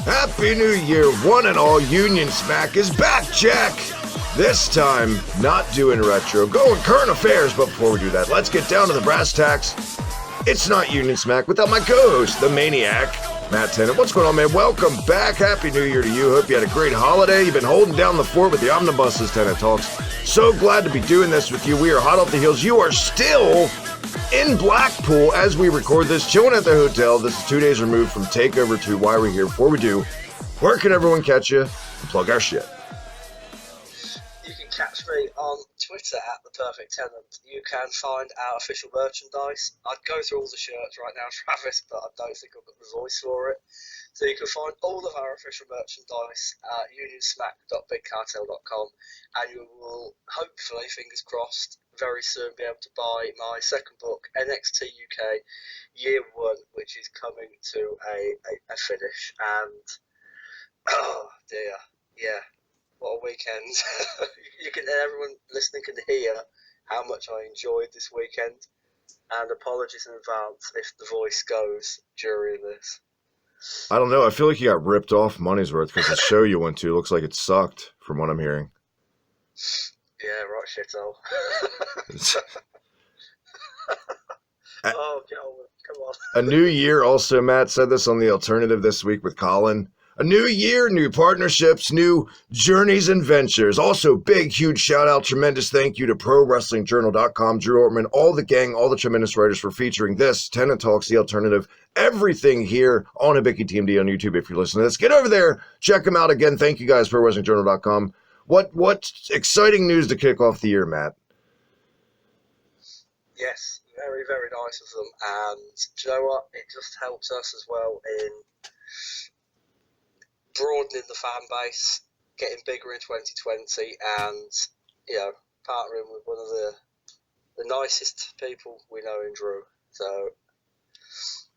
Happy New Year, one and all. Union Smack is back, Jack. This time, not doing retro, going current affairs. But before we do that, let's get down to the brass tacks. It's not Union Smack without my co-host, the Maniac, Matt Tennant. What's going on, man? Welcome back. Happy New Year to you. Hope you had a great holiday. You've been holding down the fort with the omnibuses, Tennant Talks. So glad to be doing this with you. We are hot off the heels. You are still in Blackpool as we record this, chilling at the hotel. This is 2 days removed from TakeOver 2. Why we're here. Before we do, where can everyone catch you and plug our shit? You can catch me on Twitter at The Perfect Tenant. You can find our official merchandise. I'd go through all the shirts right now, Travis, but I don't think I've got the voice for it. So you can find all of our official merchandise at unionsmack.bigcartel.com, and you will hopefully, fingers crossed, very soon be able to buy my second book, NXT UK Year 1, which is coming to a finish. And, oh dear, yeah, what a weekend. Everyone listening can hear how much I enjoyed this weekend, and apologies in advance if the voice goes during this. I don't know. I feel like you got ripped off money's worth because the show you went to looks like it sucked from what I'm hearing. Yeah, right, shithole. Oh, come on. A new year also, Matt said this on The Alternative this week with Colin. A new year, new partnerships, new journeys and ventures. Also, big, huge shout out, tremendous thank you to ProWrestlingJournal.com, Drew Ortman, all the gang, all the tremendous writers for featuring this, Tennant Talks, The Alternative, everything here on Hibiki TMD on YouTube. If you're listening to this, get over there, check them out again. Thank you guys, ProWrestlingJournal.com. What exciting news to kick off the year, Matt? Yes, very, very nice of them. And do you know what? It just helps us as well in broadening the fan base, getting bigger in 2020, and, you know, partnering with one of the nicest people we know in Drew. So,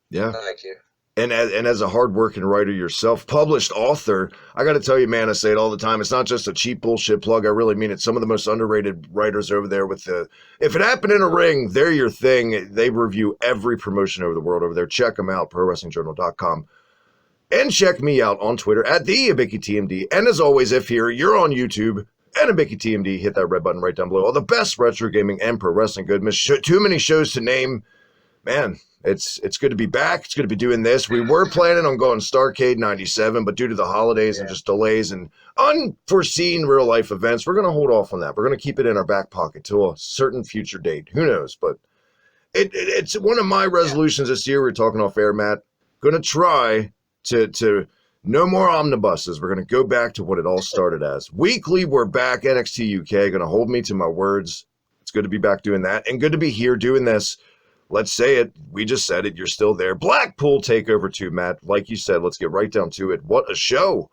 yeah, thank you. And as a hard-working writer yourself, published author, I got to tell you, man, I say it all the time. It's not just a cheap bullshit plug. I really mean it. Some of the most underrated writers over there with the, if it happened in a ring, they're your thing. They review every promotion over the world over there. Check them out, ProWrestlingJournal.com. And check me out on Twitter at the Hibiki TMD. And as always, if you're on YouTube and Hibiki TMD, hit that red button right down below. All the best retro gaming and pro wrestling goodness. Too many shows to name. Man, it's good to be back. It's good to be doing this. We were planning on going Starrcade 97, but due to the holidays and just delays and unforeseen real-life events, we're going to hold off on that. We're going to keep it in our back pocket till a certain future date. Who knows? But it's one of my resolutions this year. We're talking off air, Matt. Going to try to no more omnibuses. We're going to go back to what it all started as. Weekly, we're back. NXT UK going to hold me to my words. It's good to be back doing that, and good to be here doing this. Let's say it. We just said it. You're still there. Blackpool TakeOver 2, Matt. Like you said, let's get right down to it. What a show.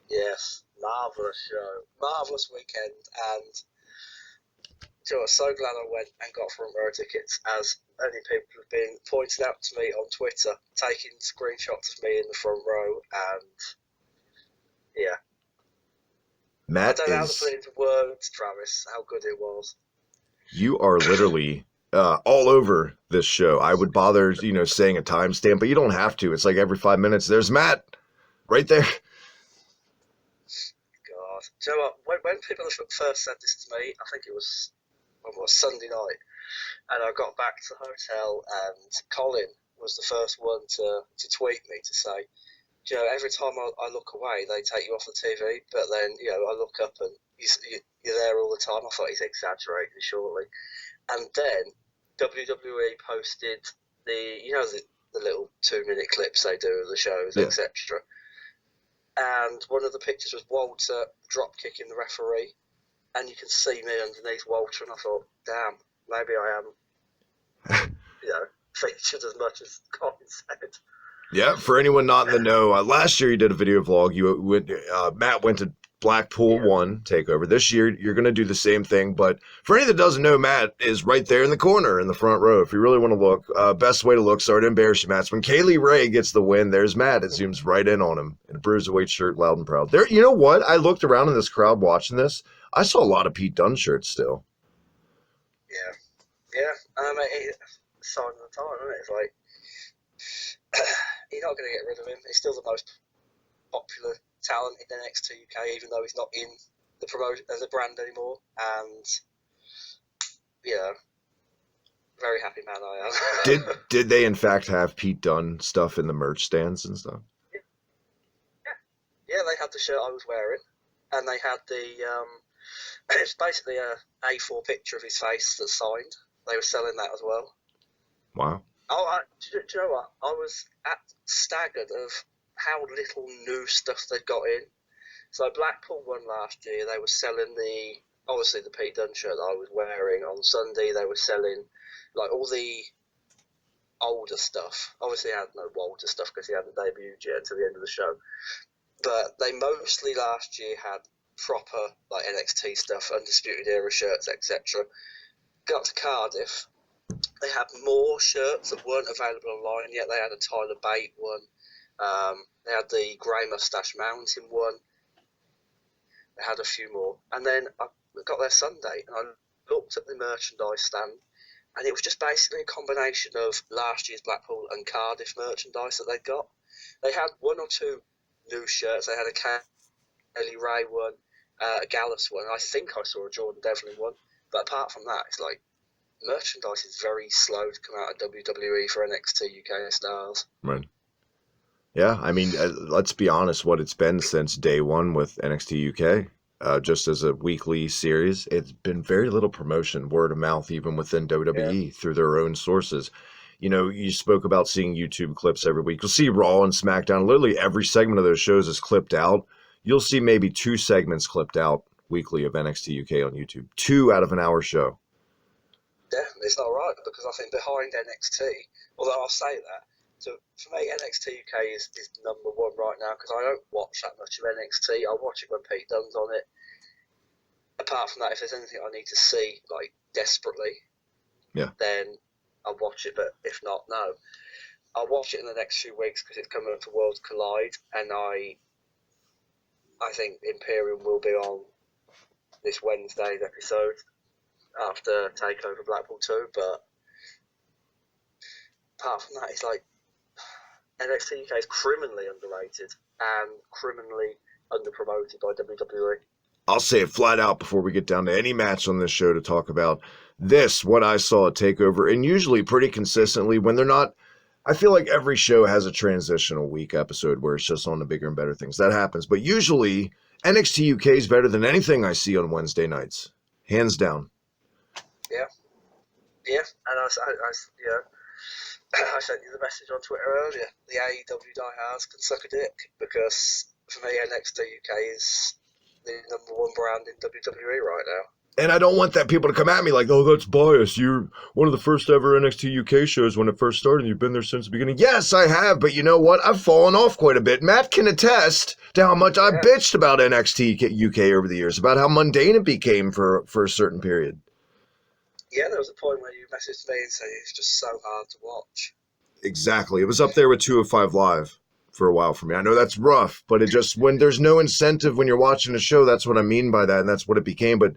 Yes, marvellous show. Marvellous weekend. And so I'm so glad I went and got front row tickets, as many people have been pointing out to me on Twitter, taking screenshots of me in the front row. And, yeah. Matt, I don't know how to put it into words, Travis, how good it was. You are literally all over this show. I would bother, saying a timestamp, but you don't have to. It's like every 5 minutes, there's Matt right there. God. Do you know what? When people first said this to me, I think it was Sunday night, and I got back to the hotel, and Colin was the first one to tweet me to say, do you know, every time I look away, they take you off the TV, but then, I look up and you're there all the time. I thought he's exaggerating, surely. And then WWE posted the little 2-minute clips they do of the shows, etc. And one of the pictures was Walter drop kicking the referee, and you can see me underneath Walter, and I thought, damn, maybe I am, featured as much as Colin said. Yeah, for anyone not in the know, last year you did a video vlog. Matt went to Blackpool 1 TakeOver. This year you're going to do the same thing, but for any that doesn't know, Matt is right there in the corner in the front row. If you really want to look, best way to look, sorry to embarrass you, Matt. When Kaylee Ray gets the win, there's Matt. It zooms right in on him in a Bruiserweight shirt, loud and proud. There, you know what? I looked around in this crowd watching this. I saw a lot of Pete Dunne shirts still. Yeah. It's a sign of the time, isn't it? It's like, you're not going to get rid of him. He's still the most popular talent in NXT UK, even though he's not in the promotion as a brand anymore. And yeah, very happy man I am. Did they in fact have Pete Dunne stuff in the merch stands and stuff? Yeah, they had the shirt I was wearing, and they had the it's basically a A4 picture of his face that's signed. They were selling that as well. Wow. Oh, do you know what? I was staggered of how little new stuff they'd got in. So Blackpool won last year. They were selling obviously the Pete Dunne shirt that I was wearing. On Sunday they were selling like all the older stuff. Obviously I had no older stuff because he hadn't debuted yet until the end of the show. But they mostly last year had proper like NXT stuff, Undisputed Era shirts, etc. Got to Cardiff, they had more shirts that weren't available online yet. They had a Tyler Bate one. They had the Grey Moustache Mountain one. They had a few more. And then I got there Sunday and I looked at the merchandise stand, and it was just basically a combination of last year's Blackpool and Cardiff merchandise that they'd got. They had one or two new shirts. They had a Kelly Ray one, a Gallus one. I think I saw a Jordan Devlin one. But apart from that, it's like merchandise is very slow to come out of WWE for NXT UK stars. Right. Yeah, I mean, let's be honest, what it's been since day one with NXT UK, just as a weekly series, it's been very little promotion, word of mouth, even within WWE through their own sources. You know, you spoke about seeing YouTube clips every week. You'll see Raw and SmackDown. Literally every segment of those shows is clipped out. You'll see maybe 2 segments clipped out weekly of NXT UK on YouTube. 2 out of an hour show. Definitely, it's not right because I think behind NXT, although I'll say that, so for me NXT UK is number one right now because I don't watch that much of NXT. I watch it when Pete Dunne's on it. Apart from that, if there's anything I need to see like desperately, then I'll watch it. But if not, no. I'll watch it in the next few weeks because it's coming up to Worlds Collide, and I think Imperium will be on this Wednesday's episode after TakeOver Blackpool 2, but apart from that, it's like NXT UK is criminally underrated and criminally underpromoted by WWE. I'll say it flat out before we get down to any match on this show to talk about this, what I saw at TakeOver, and usually pretty consistently when they're not. I feel like every show has a transitional week episode where it's just on the bigger and better things. That happens. But usually NXT UK is better than anything I see on Wednesday nights. Hands down. Yeah, and I sent you the message on Twitter earlier. The AEW diehards can suck a dick because for me NXT UK is the number one brand in WWE right now. And I don't want that people to come at me like, oh, that's biased. You're one of the first ever NXT UK shows when it first started. You've been there since the beginning. Yes, I have. But you know what? I've fallen off quite a bit. Matt can attest to how much I bitched about NXT UK over the years, about how mundane it became for a certain period. Yeah, there was a point where you messaged me and said it's just so hard to watch. Exactly. It was up there with 205 Live for a while for me. I know that's rough, but it just, when there's no incentive when you're watching a show, that's what I mean by that, and that's what it became. But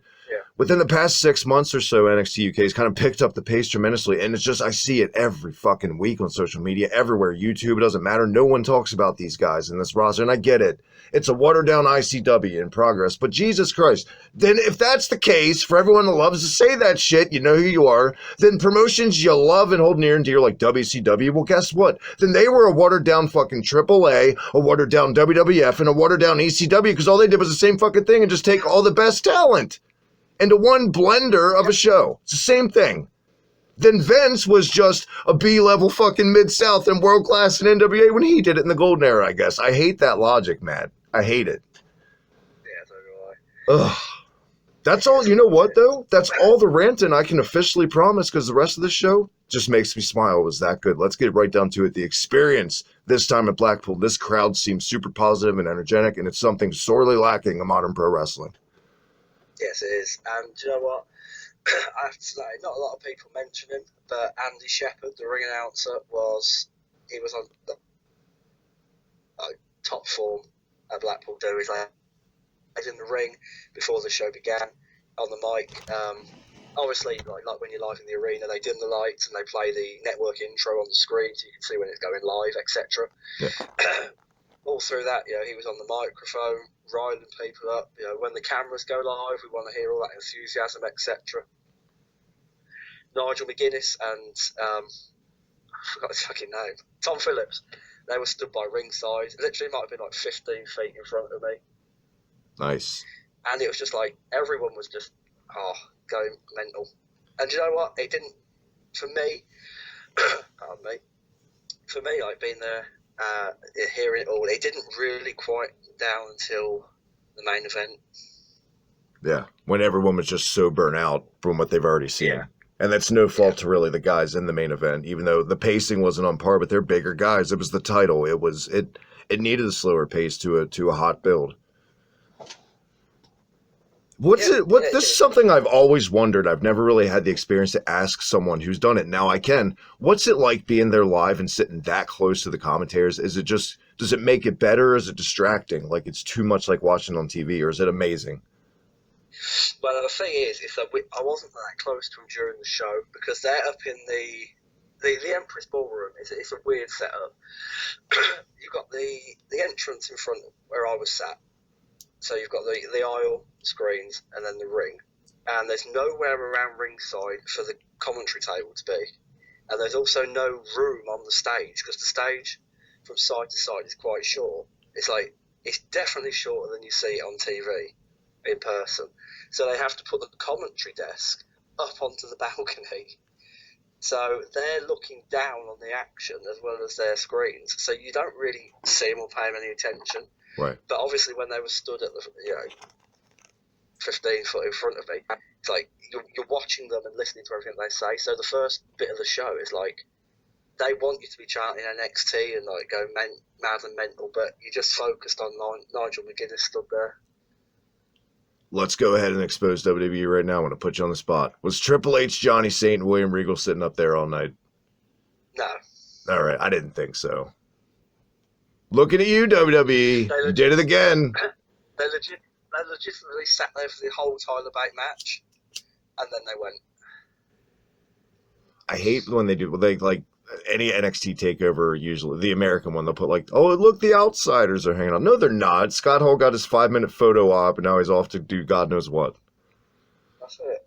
within the past 6 months or so, NXT UK has kind of picked up the pace tremendously, and it's just, I see it every fucking week on social media, everywhere, YouTube, it doesn't matter. No one talks about these guys in this roster, and I get it. It's a watered-down ICW in progress, but Jesus Christ. Then if that's the case, for everyone that loves to say that shit, you know who you are, then promotions you love and hold near and dear like WCW, well, guess what? Then they were a watered-down fucking AAA, a watered-down WWF, and a watered-down ECW, because all they did was the same fucking thing and just take all the best talent into one blender of a show. It's the same thing. Then Vince was just a B-level fucking Mid-South and world-class in NWA when he did it in the golden era, I guess. I hate that logic, Matt. I hate it. Yeah, so do I. Ugh. That's all. You know what, though? That's all the ranting I can officially promise, because the rest of the show just makes me smile. It was that good. Let's get right down to it. The experience this time at Blackpool. This crowd seems super positive and energetic, and it's something sorely lacking in modern pro wrestling. Yes, it is. And do you know what? I have to say, not a lot of people mention him, but Andy Shepherd, the ring announcer, was on top form at Blackpool. He's like in the ring before the show began on the mic. Obviously, like when you're live in the arena, they dim the lights and they play the network intro on the screen so you can see when it's going live, etc. Yeah. all through that, he was on the microphone, riling people up. When the cameras go live, we want to hear all that enthusiasm, etc. Nigel McGuinness and I forgot his fucking name, Tom Phillips. They were stood by ringside. Literally, might have been like 15 feet in front of me. Nice. And it was just like everyone was just going mental. And you know what? It didn't. For me, pardon me. For me, like being there, hearing it all, it didn't really quite down until the main event. Yeah, when everyone was just so burnt out from what they've already seen. Yeah. And that's no fault to really the guys in the main event, even though the pacing wasn't on par, but they're bigger guys. It was the title. It needed a slower pace to a hot build. This is something I've always wondered. I've never really had the experience to ask someone who's done it. Now I can. What's it like being there live and sitting that close to the commentators? Is it just, does it make it better? Or is it distracting? Like it's too much like watching on TV, or is it amazing? Well, the thing is that I wasn't that close to them during the show because they're up in the Empress Ballroom. It's a weird setup. You've got the entrance in front where I was sat. So you've got the aisle screens and then the ring. And there's nowhere around ringside for the commentary table to be. And there's also no room on the stage because the stage from side to side is quite short. It's definitely shorter than you see it on TV in person. So they have to put the commentary desk up onto the balcony. So they're looking down on the action as well as their screens. So you don't really see them or pay them any attention. Right. But obviously when they were stood at the 15 foot in front of me, it's like you're watching them and listening to everything they say. So the first bit of the show is like they want you to be chanting NXT and like go mad and mental, but you just focused on Nigel McGuinness stood there. Let's go ahead and expose WWE right now. I want to put you on the spot. Was Triple H, Johnny Saint, and William Regal sitting up there all night? No. All right, I didn't think so. Looking at you, WWE. You did it again. They legitimately sat there for the whole Tyler Bate match, and then they went. I hate when they do, like any NXT takeover, usually the American one, they'll put like, oh, look, the outsiders are hanging out. No, they're not. Scott Hall got his 5-minute photo op, and now he's off to do God knows what. That's it.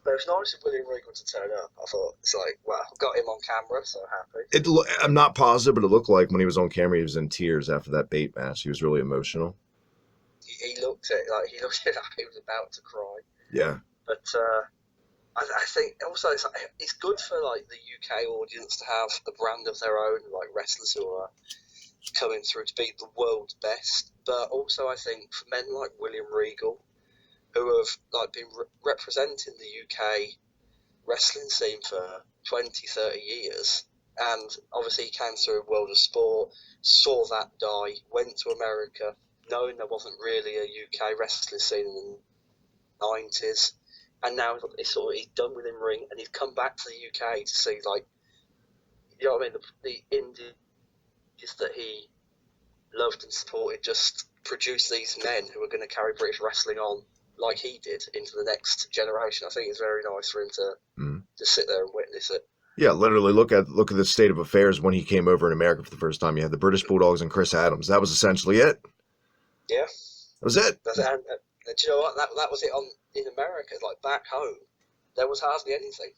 But it was nice of William Regal to turn up. I thought, it's like, well, got him on camera, so happy. I'm not positive, but it looked like when he was on camera, he was in tears after that Bate match. He was really emotional. He looked like he was about to cry. Yeah. But I think also it's good for like the UK audience to have a brand of their own, like wrestlers who are coming through to be the world's best. But also I think for men like William Regal, who have like been representing the UK wrestling scene for 20, 30 years, and obviously he came through a world of sport, saw that die, went to America, knowing there wasn't really a UK wrestling scene in the 90s, and now he's done with him ring, and he's come back to the UK to see, like, you know what I mean, the indies that he loved and supported just produce these men who are going to carry British wrestling on like he did into the next generation. I think it's very nice for him to sit there and witness it. Yeah, literally look at the state of affairs when he came over in America for the first time. You had the British Bulldogs and Chris Adams. That was essentially it. Yeah. That was it. And do you know what? That was it in America. Like back home, there was hardly anything.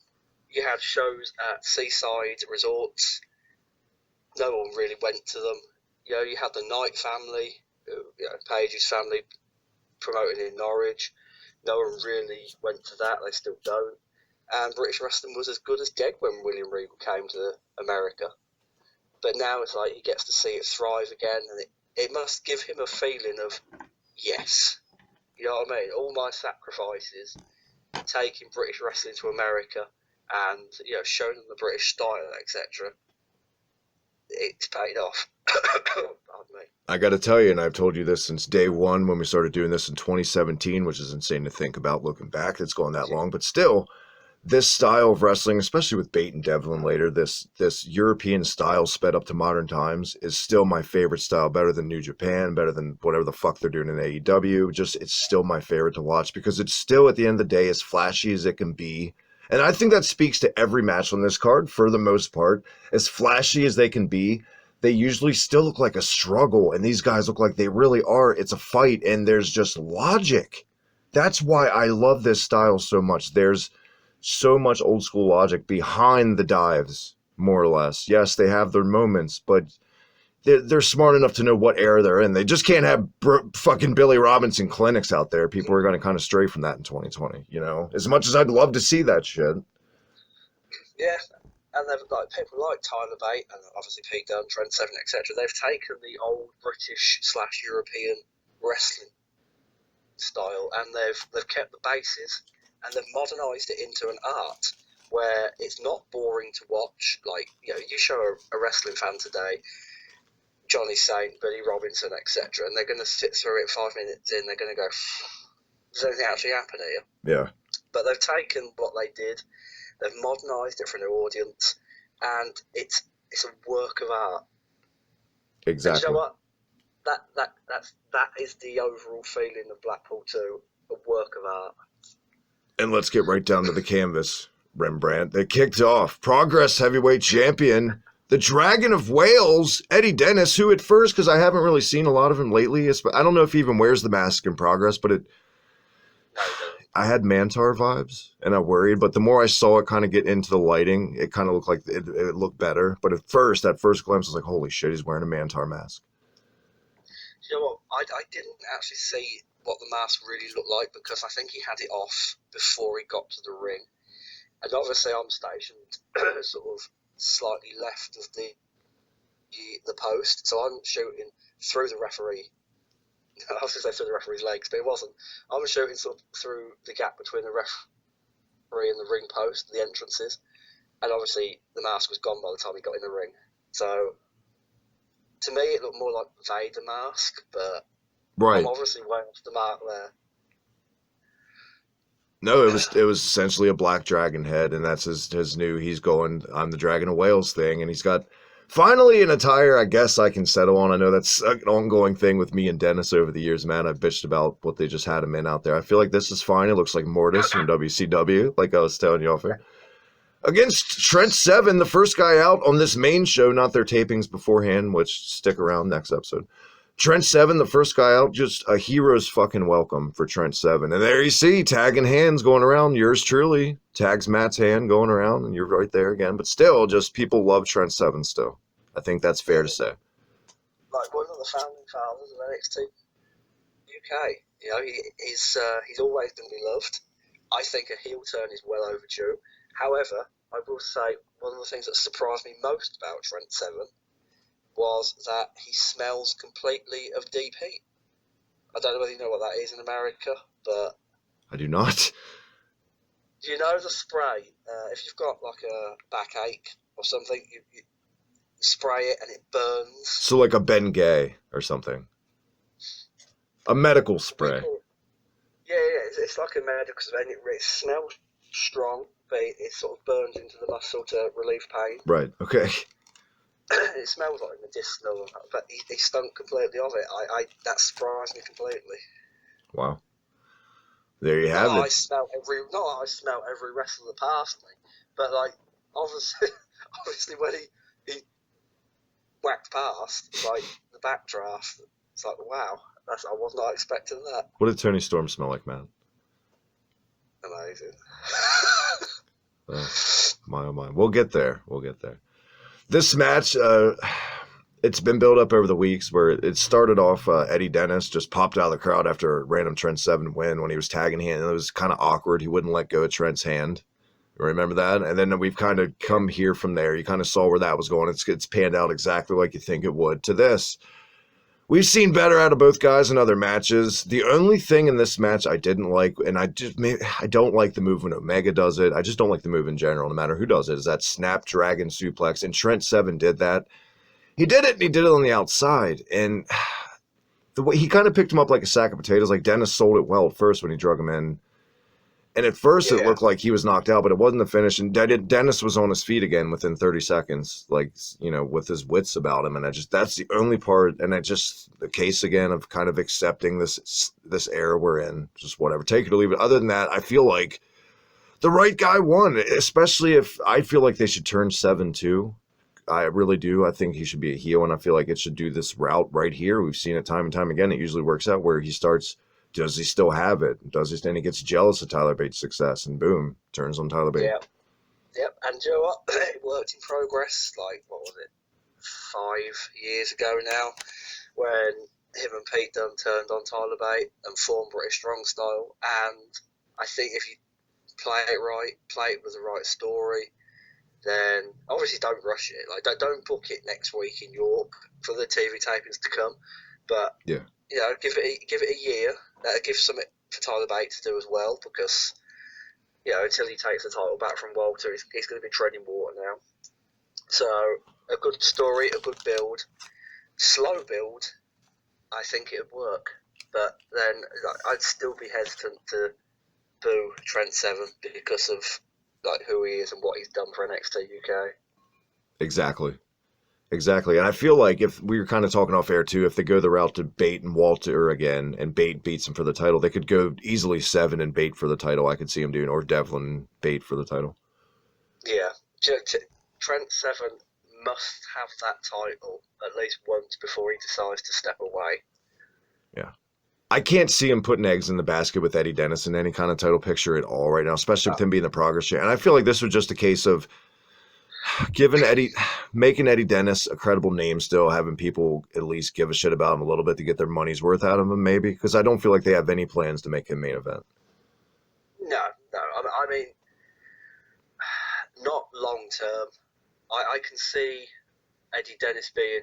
You had shows at seaside resorts. No one really went to them. You had the Knight family, Paige's family, promoting in Norwich. No one really went to that. They still don't. And British wrestling was as good as dead when William Regal came to America. But now it's like he gets to see it thrive again, and it must give him a feeling of, yes, you know what I mean? All my sacrifices, taking British wrestling to America and, showing them the British style, etc., it's paid off. Pardon me. I got to tell you, and I've told you this since day one when we started doing this in 2017, which is insane to think about looking back. It's gone that long, but still, this style of wrestling, especially with Bate and Devlin later, this European style sped up to modern times is still my favorite style, better than New Japan, better than whatever the fuck they're doing in AEW. It's still my favorite to watch because it's still, at the end of the day, as flashy as it can be. And I think that speaks to every match on this card, for the most part. As flashy as they can be, they usually still look like a struggle, and these guys look like they really are. It's a fight, and there's just logic. That's why I love this style so much. There's so much old school logic behind the dives, more or less. Yes, they have their moments, but they're smart enough to know what era they're in. They just can't have fucking Billy Robinson clinics out there. People are going to kind of stray from that in 2020, you know? As much as I'd love to see that shit. Yeah, and they've like people like Tyler Bate and obviously Pete Dunne, Trent Seven, etc. They've taken the old British/European wrestling style and they've kept the bases and they've modernised it into an art where it's not boring to watch. Like, you know, you show a wrestling fan today Johnny Saint, Billy Robinson, etc., and they're going to sit through it 5 minutes in. They're going to go, "Does anything actually happen here?" Yeah. But they've taken what they did, they've modernised it for a new audience, and it's a work of art. Exactly. And you know what? That is the overall feeling of Blackpool 2, a work of art. And let's get right down to the canvas, Rembrandt. They kicked off Progress Heavyweight Champion, the Dragon of Wales, Eddie Dennis, who at first, because I haven't really seen a lot of him lately, I don't know if he even wears the mask in Progress, but I had Mantar vibes, and I worried, but the more I saw it kind of get into the lighting, it kind of looked like it looked better. But at first, that first glimpse, I was like, holy shit, he's wearing a Mantar mask. You know what? I didn't actually see what the mask really looked like because I think he had it off before he got to the ring. And obviously I'm stationed sort of slightly left of the post, so I'm shooting through the referee. I was going to say through the referee's legs, but it wasn't. I was shooting sort of through the gap between the referee and the ring post, the entrances, and obviously the mask was gone by the time he got in the ring. So to me, it looked more like Vader mask, but right. I'm obviously way off the mark there. No, it was essentially a black dragon head, and that's his new he's going on the Dragon of Wales thing, and he's got finally an attire I guess I can settle on. I know that's an ongoing thing with me and Dennis over the years, man. I've bitched about what they just had him in out there. I feel like this is fine. It looks like Mortis from WCW, like I was telling you off here. Against Trent Seven, the first guy out on this main show, not their tapings beforehand, which stick around next episode. Trent Seven, the first guy out, just a hero's fucking welcome for Trent Seven. And there you see, tagging hands going around. Yours truly tags Matt's hand going around, and you're right there again. But still, just people love Trent Seven still. I think that's fair to say. Like one of the founding fathers of NXT UK. You know, he's always been beloved. I think a heel turn is well overdue. However, I will say one of the things that surprised me most about Trent Seven was that he smells completely of deep heat. I don't know whether you know what that is in America, but I do not. Do you know the spray? If you've got like a backache or something, you spray it and it burns. So like a Bengay or something. A medical spray. Yeah, it's like a medical spray. And it smells strong, but it sort of burns into the muscle to relieve pain. Right. Okay. It smells like medicinal, but he stunk completely of it. That surprised me completely. Wow. There you have it. I smell every wrestler past me, but like obviously when he whacked past, like the backdraft, it's like wow, I was not expecting that. What did Tony Storm smell like, man? Amazing. My oh my. We'll get there. This match, it's been built up over the weeks where it started off Eddie Dennis just popped out of the crowd after a random Trent Seven win when he was tagging hand. It was kind of awkward. He wouldn't let go of Trent's hand. Remember that? And then we've kind of come here from there. You kind of saw where that was going. It's panned out exactly like you think it would to this. We've seen better out of both guys in other matches. The only thing in this match I didn't like, and I don't like the move when Omega does it. I just don't like the move in general, no matter who does it, is that Snapdragon suplex. And Trent Seven did that. He did it, and he did it on the outside. And the way he kind of picked him up like a sack of potatoes. Like Dennis sold it well at first when he drug him in. And at first it looked like he was knocked out, but it wasn't the finish. And Dennis was on his feet again within 30 seconds, like, you know, with his wits about him. And that's the only part. And the case again of kind of accepting this era we're in, just whatever, take it or leave it. Other than that, I feel like the right guy won, especially if I feel like they should turn 7 too. I really do. I think he should be a heel, and I feel like it should do this route right here. We've seen it time and time again. It usually works out where he starts. Does he still have it? Does he? And he gets jealous of Tyler Bates' success, and boom, turns on Tyler Bates. Yeah, yep. And you know what? It worked in progress. Like, what was it, 5 years ago now, when him and Pete Dunne turned on Tyler Bate and formed British Strong Style. And I think if you play it right, play it with the right story, then obviously don't rush it. Like, don't book it next week in York for the TV tapings to come. But Yeah, you know, give it a year. That'll give something for Tyler Bate to do as well, because you know, until he takes the title back from Walter, he's going to be treading water now. So a good story, a good build, slow build. I think it would work, but then I'd still be hesitant to boo Trent Seven because of like who he is and what he's done for NXT UK. exactly. Exactly. And I feel like if we were kind of talking off air too, if they go the route to Bate and Walter again and Bate beats him for the title, they could go easily 7 and Bate for the title. I could see him doing, or Devlin and Bate for the title. Yeah, Trent Seven must have that title at least once before he decides to step away. Yeah. I can't see him putting eggs in the basket with Eddie Dennis in any kind of title picture at all right now, especially with him being the Progress champ. And I feel like this was just a case of making Eddie Dennis a credible name still, having people at least give a shit about him a little bit to get their money's worth out of him, maybe, because I don't feel like they have any plans to make him main event. No. I mean, not long term. I can see Eddie Dennis being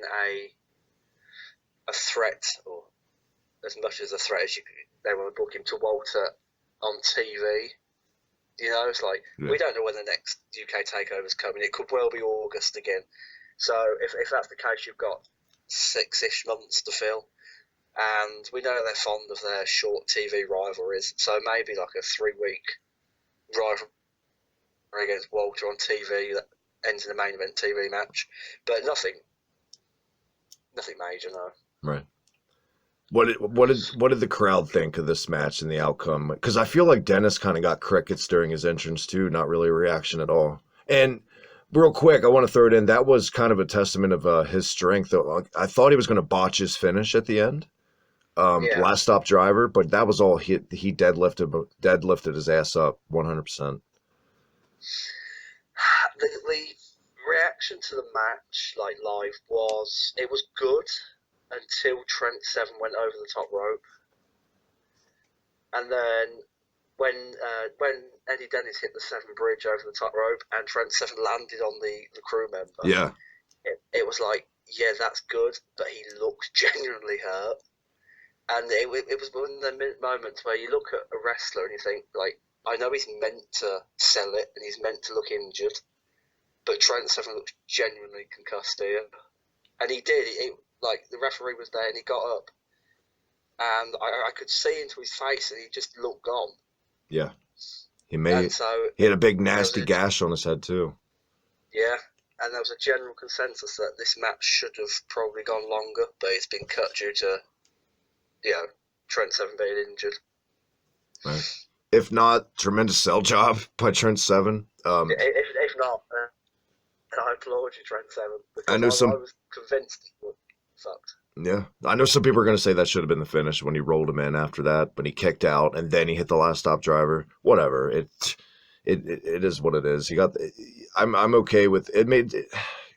a threat, or as much as a threat as they want to book him, to Walter on TV. You know, it's like, we don't know when the next UK takeover's coming. It could well be August again. So if that's the case, you've got 6-ish months to fill. And we know they're fond of their short TV rivalries. So maybe like a 3-week rivalry against Walter on TV that ends in a main event TV match. But nothing major, no. Right. What did the crowd think of this match and the outcome? Because I feel like Dennis kind of got crickets during his entrance too, not really a reaction at all. And real quick, I want to throw it in. That was kind of a testament of his strength. I thought he was going to botch his finish at the end, last stop driver, but that was all he deadlifted his ass up 100%. The reaction to the match, like live, was good until Trent Seven went over the top rope, and then when Eddie Dennis hit the Seven Bridge over the top rope and Trent Seven landed on the crew member, it was like, yeah, that's good, but he looked genuinely hurt, and it was one of the moments where you look at a wrestler and you think, like, I know he's meant to sell it and he's meant to look injured, but Trent Seven looked genuinely concussed here, and he did. Like, the referee was there and he got up, and I could see into his face and he just looked gone. Yeah. He had a big nasty gash on his head too. Yeah, and there was a general consensus that this match should have probably gone longer, but it's been cut due to, Trent Seven being injured. Right. If not, tremendous sell job by Trent Seven. If not, I applaud you, Trent Seven. I was convinced it would. Sucked. Yeah, I know some people are going to say that should have been the finish when he rolled him in after that, but he kicked out and then he hit the last stop driver. Whatever, it is what it is. I'm okay with it.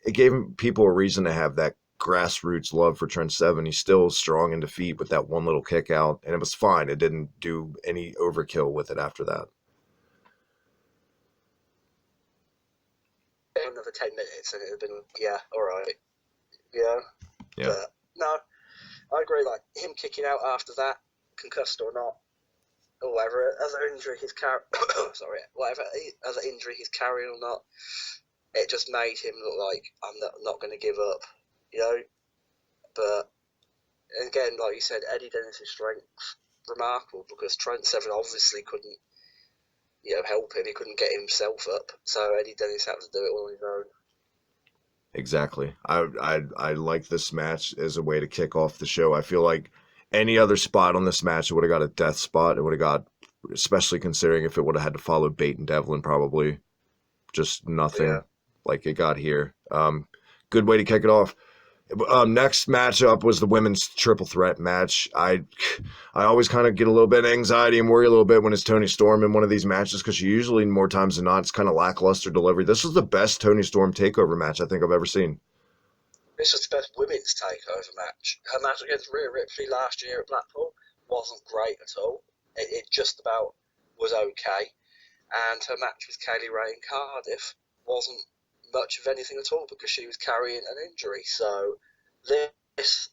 It gave people a reason to have that grassroots love for Trent Seven. He's still strong in defeat with that one little kick out, and it was fine. It didn't do any overkill with it after that. Another 10 minutes and it would have been, all right. Yeah. But no, I agree. Like, him kicking out after that, concussed or not, or whatever other injury he's whatever other injury he's carrying or not, it just made him look like, I'm not going to give up, But again, like you said, Eddie Dennis's strength remarkable, because Trent Seven obviously couldn't, help him. He couldn't get himself up, so Eddie Dennis had to do it all on his own. Exactly. I like this match as a way to kick off the show. I feel like any other spot on this match, it would have got a death spot. It would have got, especially considering if it would have had to follow Bate and Devlin, probably just nothing like it got here. Good way to kick it off. Next matchup was the women's triple threat match. I always kind of get a little bit of anxiety and worry a little bit when it's Toni Storm in one of these matches because usually more times than not it's kind of lackluster delivery. This was the best Toni Storm takeover match I think I've ever seen. This was the best women's takeover match. Her match against Rhea Ripley last year at Blackpool wasn't great at all. It just about was okay. And her match with Kaylee Ray in Cardiff wasn't much of anything at all because she was carrying an injury. So this,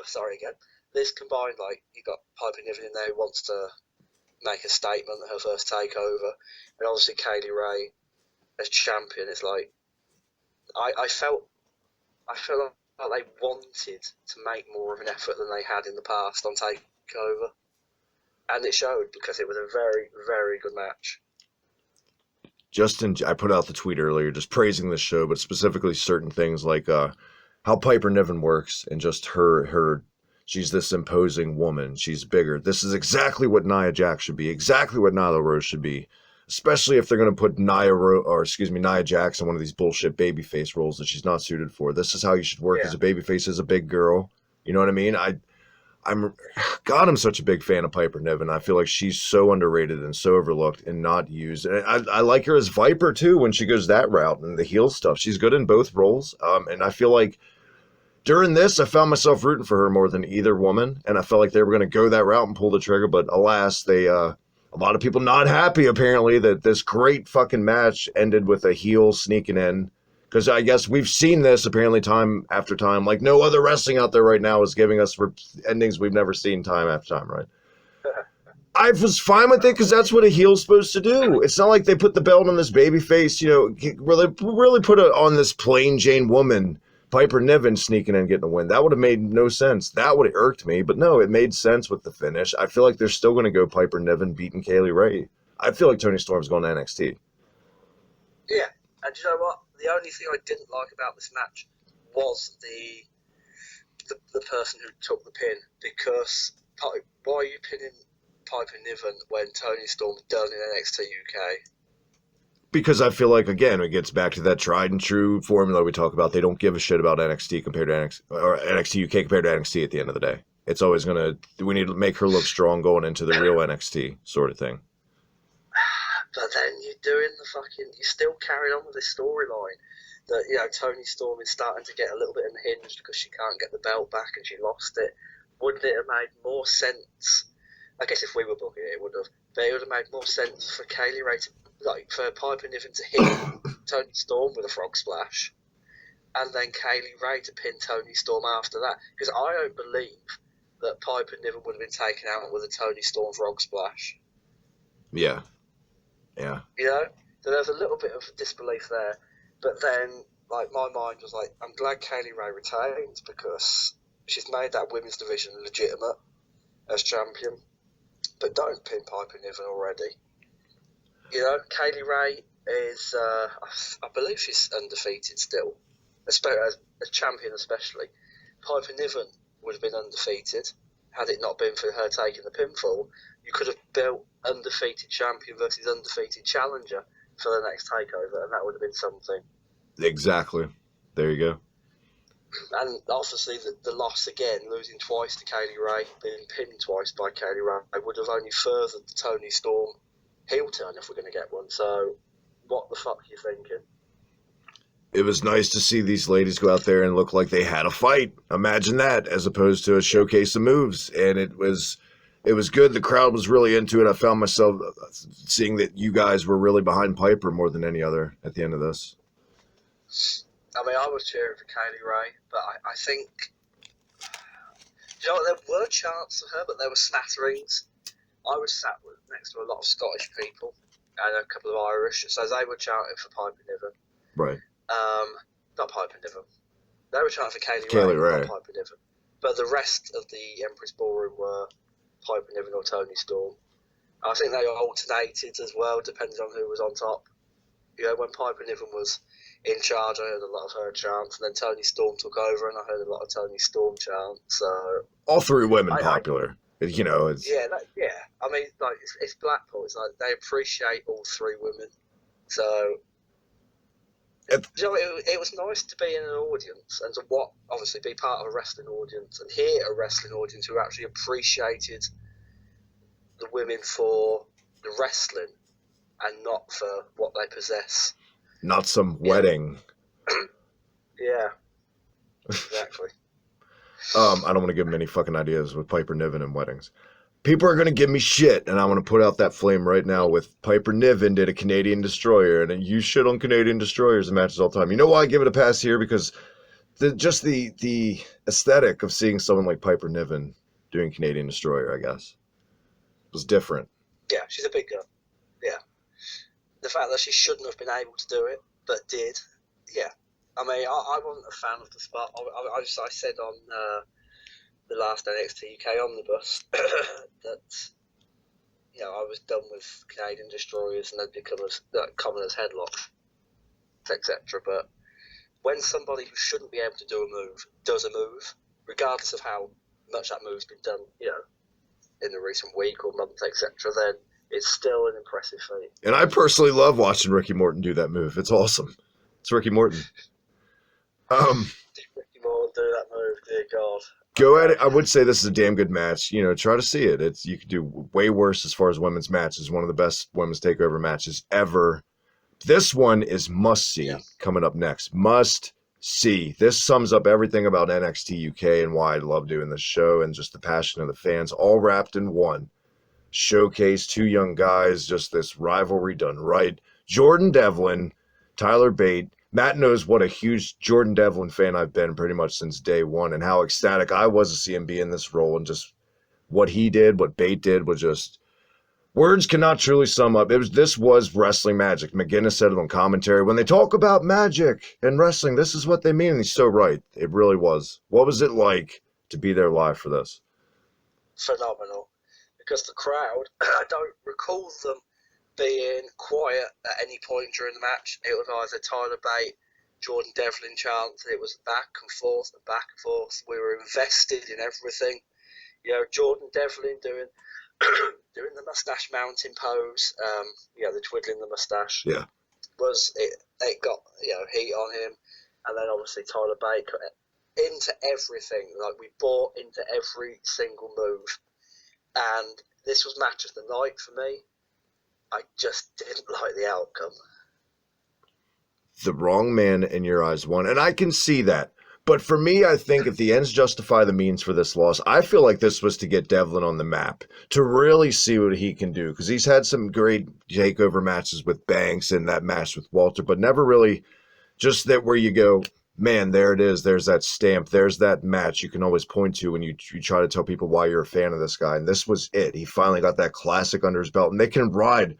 sorry again, this combined, like, you got Piper Niven in there who wants to make a statement at her first takeover, and obviously Kaylee Ray as champion. It's like I felt like they wanted to make more of an effort than they had in the past on takeover, and it showed because it was a very, very good match. Justin, I put out the tweet earlier just praising this show, but specifically certain things like how Piper Niven works and just her she's this imposing woman. She's bigger. This is exactly what Nia Jax should be, exactly what Nyla Rose should be, especially if they're going to put Nia Jax in one of these bullshit babyface roles that she's not suited for. This is how you should work as a babyface, as a big girl. You know what I mean? I'm such a big fan of Piper Niven. I feel like she's so underrated and so overlooked and not used. And I like her as Viper too when she goes that route and the heel stuff. She's good in both roles. And I feel like during this, I found myself rooting for her more than either woman. And I felt like they were going to go that route and pull the trigger. But alas, a lot of people not happy apparently that this great fucking match ended with a heel sneaking in. Because I guess we've seen this apparently time after time. Like no other wrestling out there right now is giving us endings we've never seen time after time, right? I was fine with it because that's what a heel's supposed to do. It's not like they put the belt on this baby face, where they really put it on this plain Jane woman, Piper Niven, sneaking in and getting a win. That would have made no sense. That would have irked me. But no, it made sense with the finish. I feel like they're still going to go Piper Niven beating Kaylee Ray. I feel like Toni Storm's going to NXT. Yeah, and you know what? The only thing I didn't like about this match was the person who took the pin, because why are you pinning Piper Niven when Toni Storm's done in NXT UK? Because I feel like, again, it gets back to that tried and true formula we talk about. They don't give a shit about NXT compared to NXT, or NXT UK compared to NXT at the end of the day. It's always we need to make her look strong going into the real NXT sort of thing. But then you're still carrying on with this storyline that, Toni Storm is starting to get a little bit unhinged because she can't get the belt back and she lost it. Wouldn't it have made more sense? I guess if we were booking it, it would have. But it would have made more sense for Kaylee Ray for Piper Niven to hit Toni Storm with a frog splash, and then Kaylee Ray to pin Toni Storm after that. Because I don't believe that Piper Niven would have been taken out with a Toni Storm frog splash. Yeah. So there's a little bit of disbelief there. But then, my mind was like, I'm glad Kaylee Ray retained because she's made that women's division legitimate as champion. But don't pin Piper Niven already. Kaylee Ray is, I believe she's undefeated still, as champion especially. Piper Niven would have been undefeated had it not been for her taking the pinfall. You could have built undefeated champion versus undefeated challenger for the next takeover, and that would have been something. Exactly. There you go. And obviously the loss again, losing twice to Kaylee Ray, being pinned twice by Kaylee Ray, would have only furthered the Toni Storm heel turn if we're going to get one. So what the fuck are you thinking? It was nice to see these ladies go out there and look like they had a fight. Imagine that, as opposed to a showcase of moves. And it was good. The crowd was really into it. I found myself seeing that you guys were really behind Piper more than any other at the end of this. I mean, I was cheering for Kaylee Ray, but I think, there were chants for her, but there were smatterings. I was sat next to a lot of Scottish people and a couple of Irish, so they were chanting for Piper Niven. Right. Not Piper Niven. They were chanting for Kaylee Ray, not Piper Niven. But the rest of the Empress Ballroom were Piper Niven or Toni Storm. I think they alternated as well, depending on who was on top. When Piper Niven was in charge, I heard a lot of her chants, and then Toni Storm took over, and I heard a lot of Toni Storm chants. So all three women popular. It's I mean, it's Blackpool. It's like they appreciate all three women. So You know, it was nice to be in an audience and to obviously be part of a wrestling audience and hear a wrestling audience who actually appreciated the women for the wrestling and not for what they possess. Not some wedding. Yeah, exactly. I don't want to give them any fucking ideas with Piper Niven and weddings. People are going to give me shit, and I want to put out that flame right now with Piper Niven did a Canadian Destroyer, and you shit on Canadian Destroyers in matches all the time. You know why I give it a pass here? Because the aesthetic of seeing someone like Piper Niven doing Canadian Destroyer, I guess, was different. Yeah, she's a big girl. Yeah. The fact that she shouldn't have been able to do it, but did. Yeah. I mean, I wasn't a fan of the spot. I said on the last NXT UK Omnibus that, you know, I was done with Canadian Destroyers and they'd become as common as headlocks, etc. But when somebody who shouldn't be able to do a move does a move, regardless of how much that move's been done, you know, in the recent week or month, etc., then it's still an impressive feat. And I personally love watching Ricky Morton do that move. It's awesome. It's Ricky Morton. Did Ricky Morton do that move? Dear God. Go at it. I would say this is a damn good match. You know, try to see it. You could do way worse as far as women's matches. One of the best women's takeover matches ever. This one is must see coming up next. Must see. This sums up everything about NXT UK and why I love doing this show and just the passion of the fans, all wrapped in one. Showcase two young guys, just this rivalry done right. Jordan Devlin, Tyler Bate. Matt knows what a huge Jordan Devlin fan I've been pretty much since day one and how ecstatic I was to see him be in this role and just what he did, what Bate did was just words cannot truly sum up. This was wrestling magic. McGinnis said it on commentary. When they talk about magic and wrestling, this is what they mean. And he's so right. It really was. What was it like to be there live for this? Phenomenal. Because the crowd, I don't recall them being quiet at any point during the match. It was either Tyler Bate, Jordan Devlin chants. It was back and forth and back and forth. We were invested in everything. You know, Jordan Devlin doing doing the mustache mountain pose. You know, the twiddling the mustache. Yeah. It got, you know, heat on him, and then obviously Tyler Bate got into everything. Like, we bought into every single move. And this was match of the night for me. I just didn't like the outcome. The wrong man in your eyes won. And I can see that. But for me, I think if the ends justify the means for this loss, I feel like this was to get Devlin on the map, to really see what he can do. Because he's had some great takeover matches with Banks and that match with Walter, but never really just that where you go, man, there it is. There's that stamp. There's that match you can always point to when you try to tell people why you're a fan of this guy. And this was it. He finally got that classic under his belt. And they can ride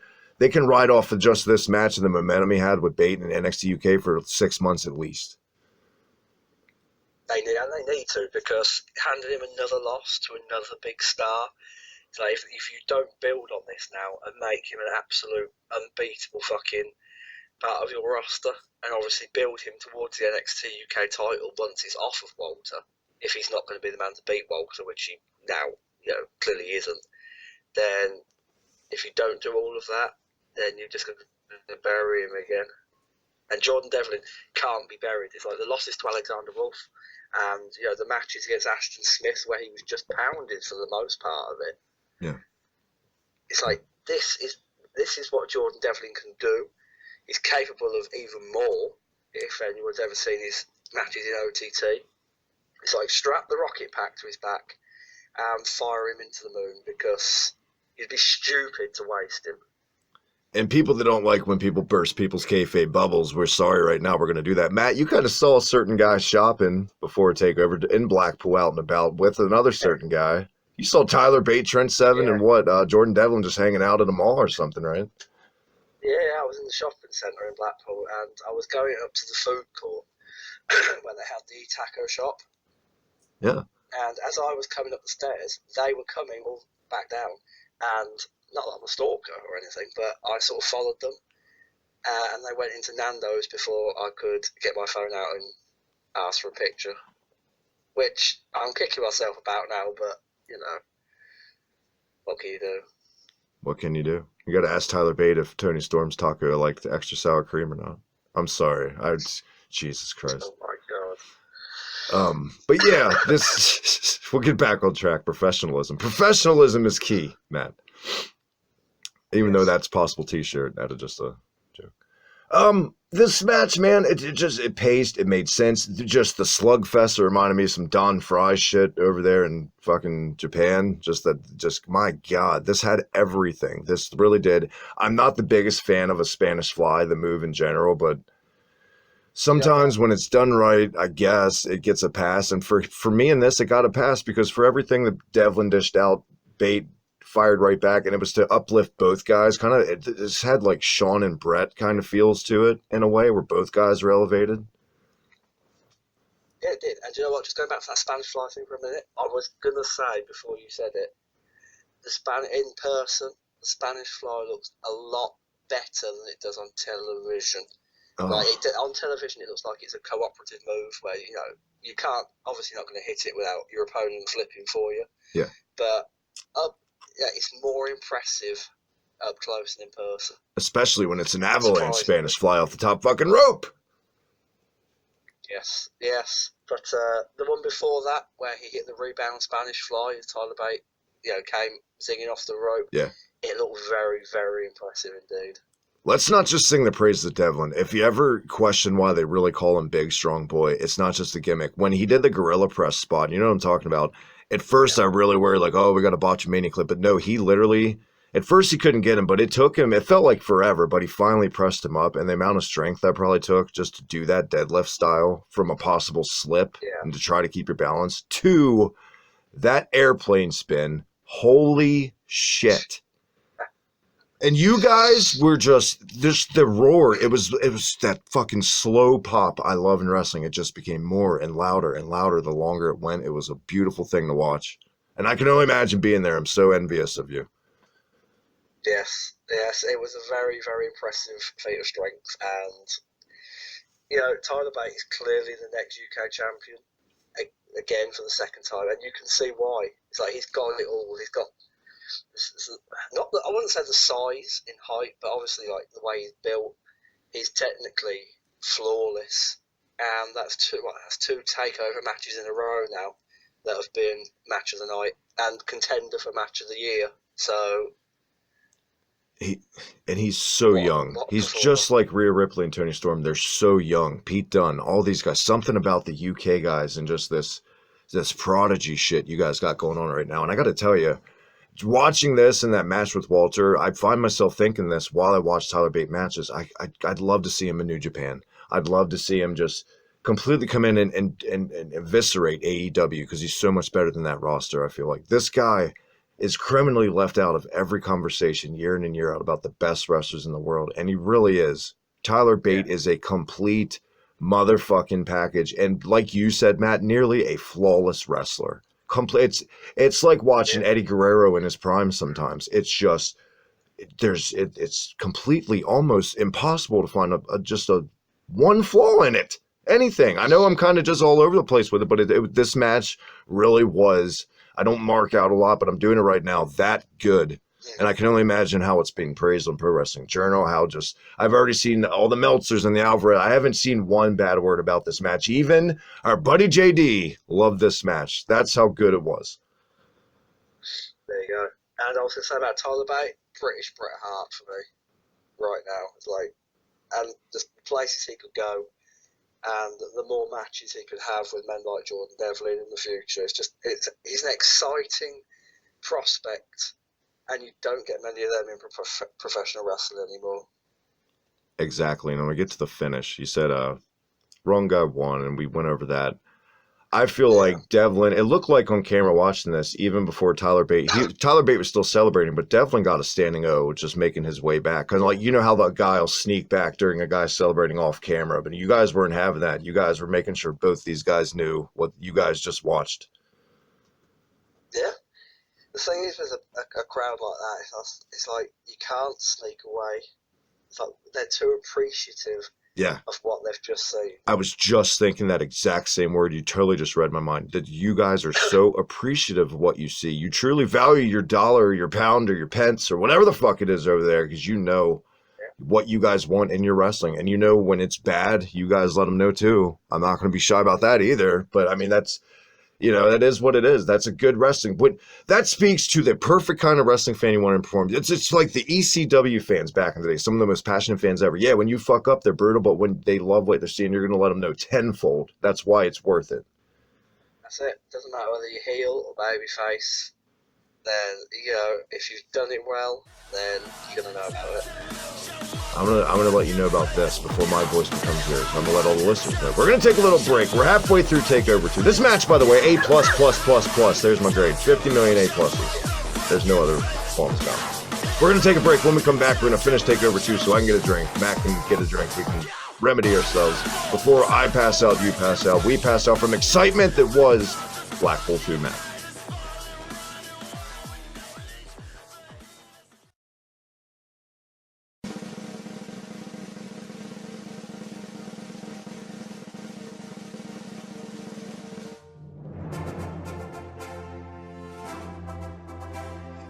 off of just this match and the momentum he had with Bate and NXT UK for 6 months at least. They need to, because handing him another loss to another big star, so if you don't build on this now and make him an absolute unbeatable fucking part of your roster, and obviously build him towards the NXT UK title once he's off of Walter, if he's not going to be the man to beat Walter, which he now, you know, clearly isn't, then if you don't do all of that, then you're just going to bury him again. And Jordan Devlin can't be buried. It's like the losses to Alexander Wolf and, you know, the matches against Ashton Smith where he was just pounded for the most part of it. Yeah. It's like, this is what Jordan Devlin can do. He's capable of even more, if anyone's ever seen his matches in OTT. It's like, strap the rocket pack to his back and fire him into the moon, because you'd be stupid to waste him. And people that don't like when people burst people's kayfabe bubbles, we're sorry right now, we're going to do that. Matt, you kind of saw a certain guy shopping before a takeover in Blackpool out and about with another certain guy. You saw Tyler Bate, Trent Seven, and Jordan Devlin just hanging out at a mall or something, right? Yeah, I was in the shopping centre in Blackpool, and I was going up to the food court where they had the taco shop. Yeah. And as I was coming up the stairs, they were coming all back down, and not that I'm a stalker or anything, but I sort of followed them, and they went into Nando's before I could get my phone out and ask for a picture, which I'm kicking myself about now, but, you know, what can you do? What can you do? You got to ask Tyler Bate if Tony Storm's taco liked extra sour cream or not. I'm sorry. Jesus Christ. Oh my god. But yeah, this we'll get back on track. Professionalism. Professionalism is key, Matt. Even though that's possible T-shirt, that is just a joke. This match, man, it paced, it made sense. Just the slugfest reminded me of some Don Fry shit over there in fucking Japan. Just my God, this had everything. This really did. I'm not the biggest fan of a Spanish Fly, the move in general, but sometimes when it's done right, I guess it gets a pass. And for me in this, it got a pass because for everything that Devlin dished out, Bate fired right back, and it was to uplift both guys. Kind of, it just had like Sean and Brett kind of feels to it in a way where both guys were elevated. Yeah, it did. And you know what? Just going back to that Spanish Fly thing for a minute, I was gonna say before you said it, in person, the Spanish Fly looks a lot better than it does on television. Oh. Like on television, it looks like it's a cooperative move where you can't, obviously not going to hit it without your opponent flipping for you. Yeah. But it's more impressive up close than in person. Especially when it's an avalanche Spanish Fly off the top fucking rope. Yes. But the one before that, where he hit the rebound Spanish Fly, as Tyler Bate, came zinging off the rope. Yeah. It looked very, very impressive indeed. Let's not just sing the praises of Devlin. If you ever question why they really call him Big Strong Boy, it's not just a gimmick. When he did the gorilla press spot, you know what I'm talking about? At first, I really worried, like, oh, we got a Botchamania clip. But no, he literally, at first he couldn't get him, but it took him, it felt like forever, but he finally pressed him up. And the amount of strength that probably took just to do that deadlift style from a possible slip and to try to keep your balance to that airplane spin. Holy shit. And you guys were just the roar. It was that fucking slow pop I love in wrestling. It just became more and louder the longer it went. It was a beautiful thing to watch. And I can only imagine being there. I'm so envious of you. Yes. It was a very, very impressive feat of strength. And, Tyler Bate is clearly the next UK champion again for the second time. And you can see why. It's like he's got it all. He's got... Not that I wouldn't say the size in height, but obviously like the way he's built, he's technically flawless, and that's two takeover matches in a row now that have been match of the night and contender for match of the year. So he's so young. He's just like Rhea Ripley and Toni Storm. They're so young. Pete Dunne, all these guys. Something about the UK guys and just this prodigy shit you guys got going on right now. And I got to tell you, watching this and that match with Walter, I find myself thinking this while I watch Tyler Bate matches. I'd love to see him in New Japan. I'd love to see him just completely come in and eviscerate AEW because he's so much better than that roster. I feel like this guy is criminally left out of every conversation year in and year out about the best wrestlers in the world, and he really is. Tyler Bate is a complete motherfucking package, and like you said, Matt, nearly a flawless wrestler. It's like watching Eddie Guerrero in his prime sometimes. It's just it's completely almost impossible to find just a one flaw in it. Anything. I know I'm kind of just all over the place with it, but this match really was, I don't mark out a lot, but I'm doing it right now, that good. And I can only imagine how it's being praised on Pro Wrestling Journal, I've already seen all the Meltzers and the Alvarez. I haven't seen one bad word about this match. Even our buddy JD loved this match. That's how good it was. There you go. And I was going to say about Tyler Bate, British Bret Hart for me right now. It's like, and the places he could go and the more matches he could have with men like Jordan Devlin in the future. He's an exciting prospect. And you don't get many of them in professional wrestling anymore. Exactly. And when we get to the finish, you said wrong guy won, and we went over that. I feel like Devlin, it looked like on camera watching this, even before Tyler Bate, Tyler Bate was still celebrating, but Devlin got a standing O, just making his way back. Because, like, you know how that guy will sneak back during a guy celebrating off camera, but you guys weren't having that. You guys were making sure both these guys knew what you guys just watched. Yeah. The thing is, with a crowd like that, it's like you can't sneak away. It's like they're too appreciative of what they've just seen. I was just thinking that exact same word. You totally just read my mind. That you guys are so appreciative of what you see. You truly value your dollar or your pound or your pence or whatever the fuck it is over there because you know what you guys want in your wrestling. And you know, when it's bad, you guys let them know too. I'm not going to be shy about that either. But I mean, that's, you know, that is what it is. That's a good wrestling. But that speaks to the perfect kind of wrestling fan you want to perform. It's like the ECW fans back in the day, some of the most passionate fans ever. Yeah, when you fuck up, they're brutal, but when they love what they're seeing, you're going to let them know tenfold. That's why it's worth it. That's it. Doesn't matter whether you're heel or babyface. Then, you know, if you've done it well, then you're gonna know about it. I'm gonna let you know about this before my voice becomes yours. I'm gonna let all the listeners know. We're gonna take a little break. We're halfway through TakeOver 2. This match, by the way, A++++. There's my grade. 50 million A pluses. There's no other forms now. We're gonna take a break. When we come back, we're gonna finish TakeOver 2 so I can get a drink. Matt can get a drink. We can remedy ourselves before I pass out. You pass out. We pass out from excitement that was Blackpool 2 match.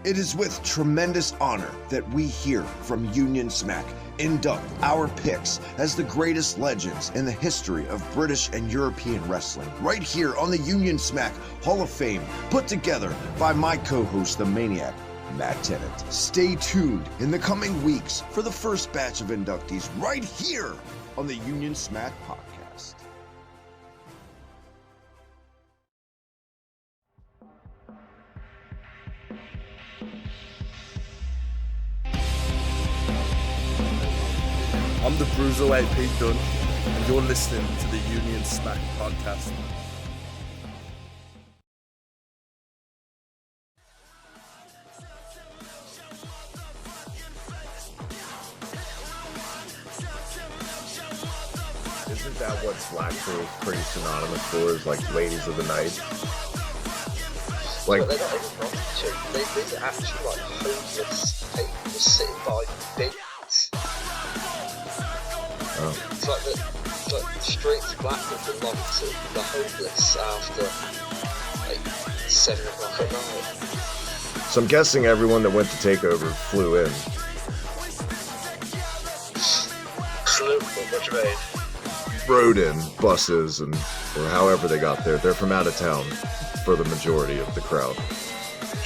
It is with tremendous honor that we here from Union Smack induct our picks as the greatest legends in the history of British and European wrestling, right here on the Union Smack Hall of Fame, put together by my co-host, the Maniac, Matt Tennant. Stay tuned in the coming weeks for the first batch of inductees right here on the Union Smack podcast. I'm the Bruiserweight Pete Dunne, and you're listening to the Union Smack podcast. Isn't that what Blackpool is pretty synonymous for, is like ladies of the night? Like, but they're not even prostitutes. These are actually like homeless people just sitting by bins. oh. It's like the streets of Blackpool belong to the homeless after like 7 o'clock at night. So I'm guessing everyone that went to TakeOver flew in. What do you mean? Rode in buses and or however they got there. They're from out of town for the majority of the crowd.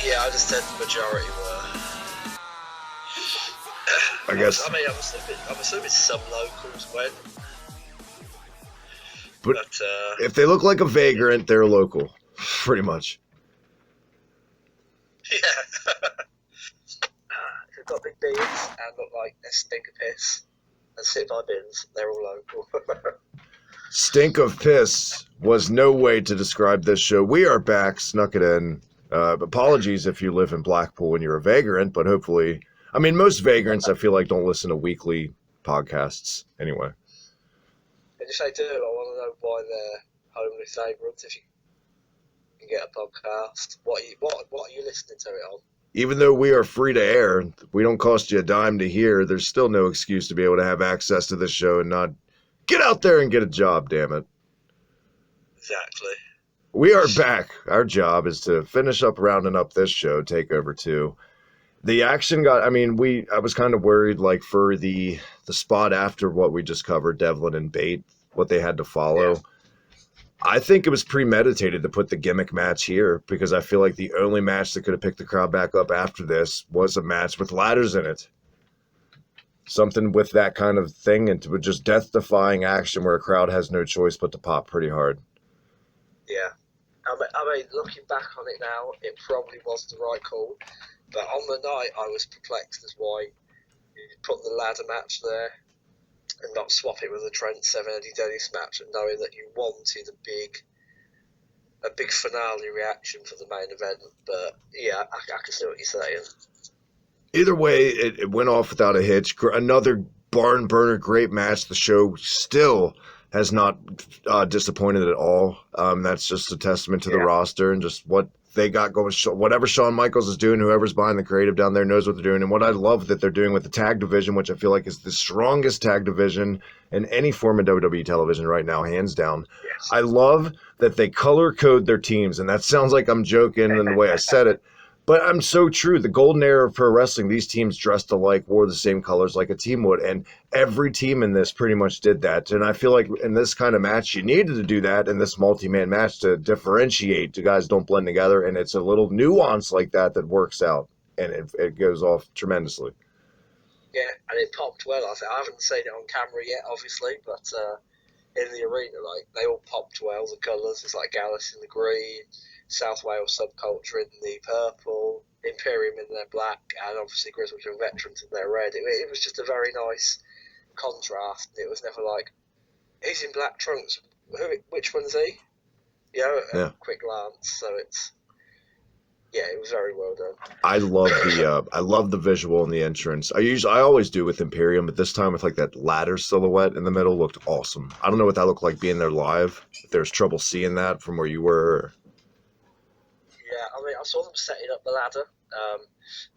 Yeah, I just said the majority were. I guess. I'm assuming some locals went. But if they look like a vagrant, they're local, pretty much. Yeah. If they've got big beards and look like they stink of piss and sit by bins, they're all local. Stink of piss was no way to describe this show. We are back, snuck it in. Apologies if you live in Blackpool and you're a vagrant, but hopefully, I mean, most vagrants I feel like don't listen to weekly podcasts anyway. And if they do, I want to know why they're homeless vagrants. If you can get a podcast, what are you listening to it on? Even though we are free to air, we don't cost you a dime to hear, there's still no excuse to be able to have access to this show and not get out there and get a job, damn it. Exactly. We are back. Our job is to finish up rounding up this show, TakeOver 2. The action got, I was kind of worried, like, for the spot after what we just covered, Devlin and Bate, what they had to follow. Yeah. I think it was premeditated to put the gimmick match here because I feel like the only match that could have picked the crowd back up after this was a match with ladders in it. Something with that kind of thing, and with just death-defying action where a crowd has no choice but to pop pretty hard. Yeah. I mean, looking back on it now, it probably was the right call. But on the night, I was perplexed as why you put the ladder match there and not swap it with a Trent Seven Eddie Dennis match, and knowing that you wanted a big finale reaction for the main event. But yeah, I can see what you're saying. Either way, it went off without a hitch. Another barn burner, great match. The show still has not disappointed at all. That's just a testament to the roster and just what they got going. Whatever Shawn Michaels is doing, whoever's behind the creative down there knows what they're doing. And what I love that they're doing with the tag division, which I feel like is the strongest tag division in any form of WWE television right now, hands down. Yes. I love that they color code their teams. And that sounds like I'm joking in the way I said it. But I'm so true. The golden era of pro wrestling, these teams dressed alike, wore the same colors like a team would. And every team in this pretty much did that. And I feel like in this kind of match, you needed to do that in this multi-man match to differentiate. The guys don't blend together. And it's a little nuance like that that works out. And it goes off tremendously. Yeah, and it popped well. I haven't seen it on camera yet, obviously, but in the arena, like, they all popped well. The colours, it's like Gallus in the green, South Wales subculture in the purple, Imperium in their black, and obviously Grizzled Young Veterans in their red. It was just a very nice contrast. It was never like, he's in black trunks. Which one's he? You know, Yeah. a quick glance. So it was very well done. I love the visual and the entrance. I always do with Imperium, but this time with like that ladder silhouette in the middle looked awesome. I don't know what that looked like being there live. If there's trouble seeing that from where you were. Yeah, I mean, I saw them setting up the ladder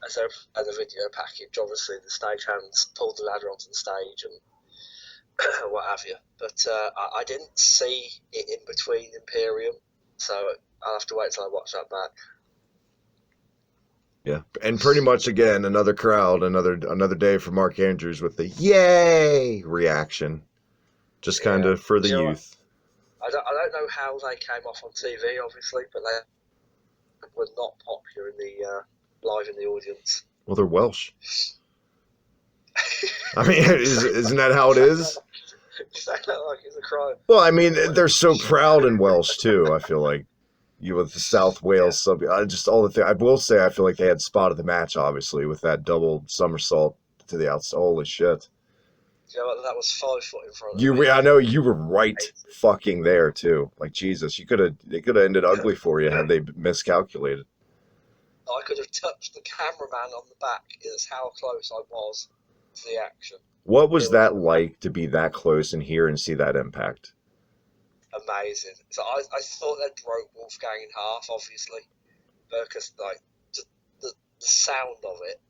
as a video package. Obviously, the stagehands pulled the ladder onto the stage and what have you. But I didn't see it in between Imperium, so I'll have to wait till I watch that back. Yeah, and pretty much again another crowd, another day for Mark Andrews with the yay reaction, just kind of for the youth. I don't know how they came off on TV, obviously, but they were not popular in the live in the audience. Well, they're Welsh. I mean, isn't that how it is? Say that like it's a crime. Well, I mean, they're so proud in Welsh too. I feel like. You with the South Wales sub, all the things. I will say, I feel like they had spotted the match, obviously, with that double somersault to the outside. Holy shit! You know what? That was 5 foot in front of me. I know you were right, fucking there too. Like Jesus, it could have ended ugly for you had they miscalculated. I could have touched the cameraman on the back. Is how close I was to the action. What was that like to be that close and hear and see that impact? Amazing. So I thought they'd broke Wolfgang in half, obviously, because like the sound of it,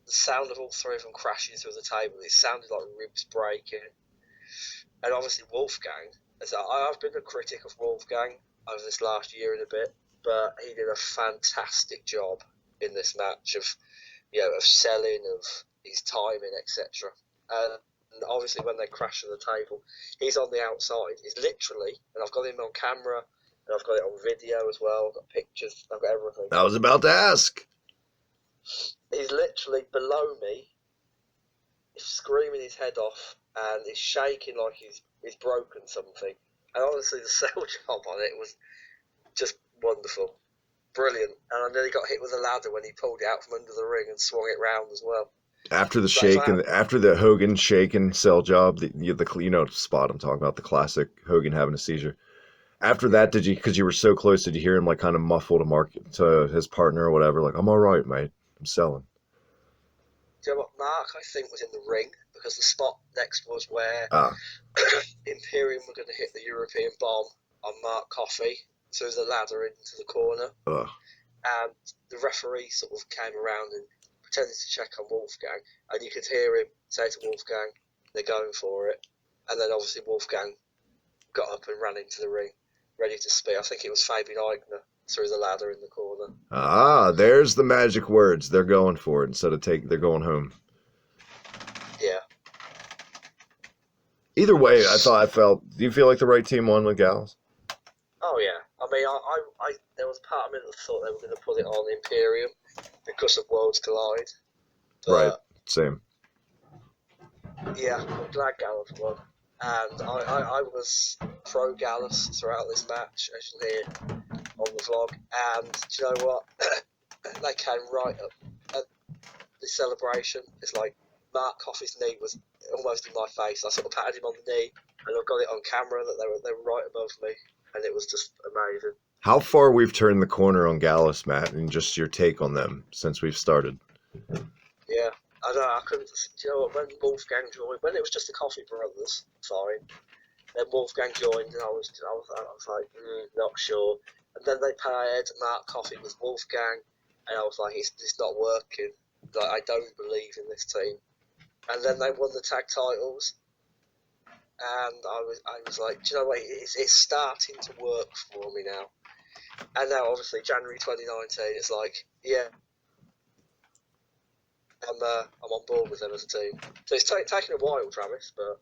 the sound of all three of them crashing through the table, it sounded like ribs breaking. And obviously Wolfgang, so I've been a critic of Wolfgang over this last year and a bit, but he did a fantastic job in this match of selling, of his timing, etc. And obviously when they crash to the table, he's on the outside. He's literally, and I've got him on camera, and I've got it on video as well. I've got pictures, I've got everything. I was about to ask. He's literally below me. He's screaming his head off, and he's shaking like he's broken something. And honestly, the sell job on it was just wonderful. Brilliant. And I nearly got hit with a ladder when he pulled it out from under the ring and swung it round as well. After the shake and after the Hogan shake and sell job, the spot I'm talking about, the classic Hogan having a seizure. After that, did you, because you were so close, did you hear him like kind of muffle to his partner or whatever, like, I'm all right, mate, I'm selling? Do you know what? Mark, I think, was in the ring because the spot next was where Imperium were going to hit the European bomb on Mark Coffey through the ladder into the corner. And the referee sort of came around and pretended to check on Wolfgang, and you could hear him say to Wolfgang, they're going for it. And then obviously Wolfgang got up and ran into the ring, ready to speak. I think it was Fabian Eigner through the ladder in the corner. There's the magic words. They're going for it instead of they're going home. Yeah. Either way, do you feel like the right team won with Gallus? Oh yeah. I mean, I there was part of me that thought they were going to put it on Imperium because of Worlds Collide. But, right. Same. Yeah, I'm glad Gallus won. And I was pro Gallus throughout this match, as you'll hear on the vlog. And do you know what? They came right up at the celebration. It's like Mark Coffey's knee was almost in my face. I sort of patted him on the knee, and I've got it on camera that they were right above me, and it was just amazing. How far we've turned the corner on Gallus, Matt, and just your take on them since we've started? Yeah. I don't know, I couldn't, you know what, when Wolfgang joined, when it was just the Coffey brothers, fine. Then Wolfgang joined, and I was like, not sure. And then they paired Mark Coffey with Wolfgang, and I was like, it's not working. Like, I don't believe in this team. And then they won the tag titles, and I was like, do you know what, it's starting to work for me now. And now, obviously, January 2019, it's like, yeah, I'm on board with them as a team. So it's taken a while, Travis, but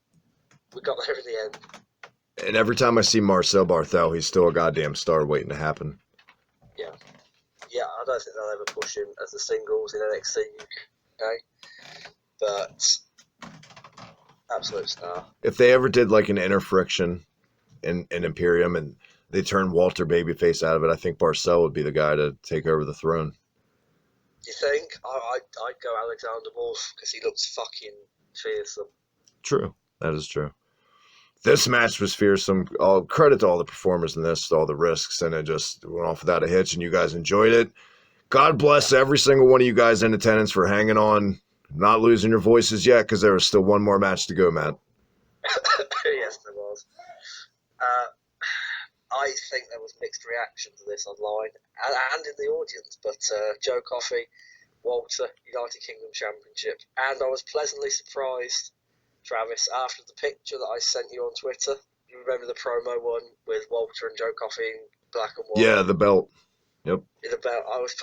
we got there in the end. And every time I see Marcel Barthel, he's still a goddamn star waiting to happen. Yeah, I don't think they'll ever push him as the singles in NXT UK, but absolute star. If they ever did like an inner friction in Imperium and they turned Walter Babyface out of it, I think Barcel would be the guy to take over the throne. You think? I'd go Alexander Wolf because he looks fucking fearsome. True. That is true. This match was fearsome. All credit to all the performers in this, all the risks, and it just went off without a hitch, and you guys enjoyed it. God bless every single one of you guys in attendance for hanging on, not losing your voices yet, because there was still one more match to go, Matt. Yes, there was. I think there was mixed reaction to this online and in the audience, but Joe Coffey, Walter, United Kingdom Championship, and I was pleasantly surprised, Travis, after the picture that I sent you on Twitter. You remember the promo one with Walter and Joe Coffey in black and white? Yeah, the belt. Yep. The belt. I was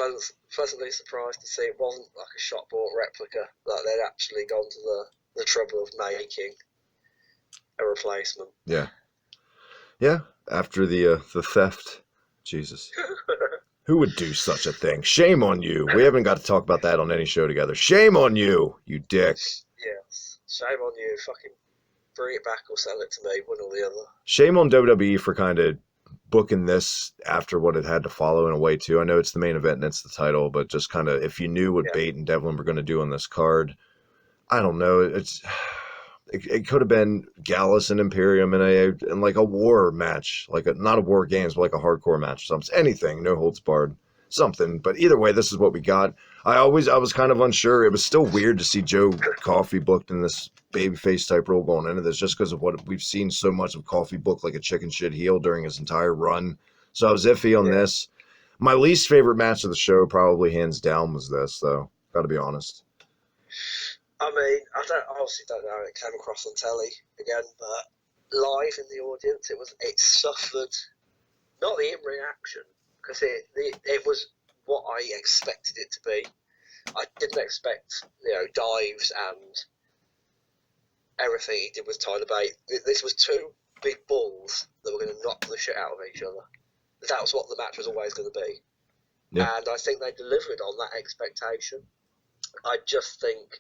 pleasantly surprised to see it wasn't like a shop-bought replica, that they'd actually gone to the trouble of making a replacement. Yeah. Yeah, after the theft. Jesus. Who would do such a thing? Shame on you. We haven't got to talk about that on any show together. Shame on you, you dick. Yes. Shame on you. Fucking bring it back or sell it to me, one or the other. Shame on WWE for kind of booking this after what it had to follow in a way, too. I know it's the main event and it's the title, but just kind of, if you knew what Bate and Devlin were going to do on this card, I don't know. It could have been Gallus and Imperium in like a war match, like not a war games, but like a hardcore match, something, anything, no holds barred, something. But either way, this is what we got. I was kind of unsure. It was still weird to see Joe Coffey booked in this babyface type role going into this, just because of what we've seen so much of Coffey booked like a chicken shit heel during his entire run. So I was iffy on this. My least favorite match of the show, probably hands down, was this, though. Got to be honest. I mean, I obviously don't know how it came across on telly again, but live in the audience, it suffered, not the in-ring action, because it was what I expected it to be. I didn't expect, dives and everything he did with Tyler Bate. This was two big bulls that were going to knock the shit out of each other. That was what the match was always going to be. Yeah. And I think they delivered on that expectation. I just think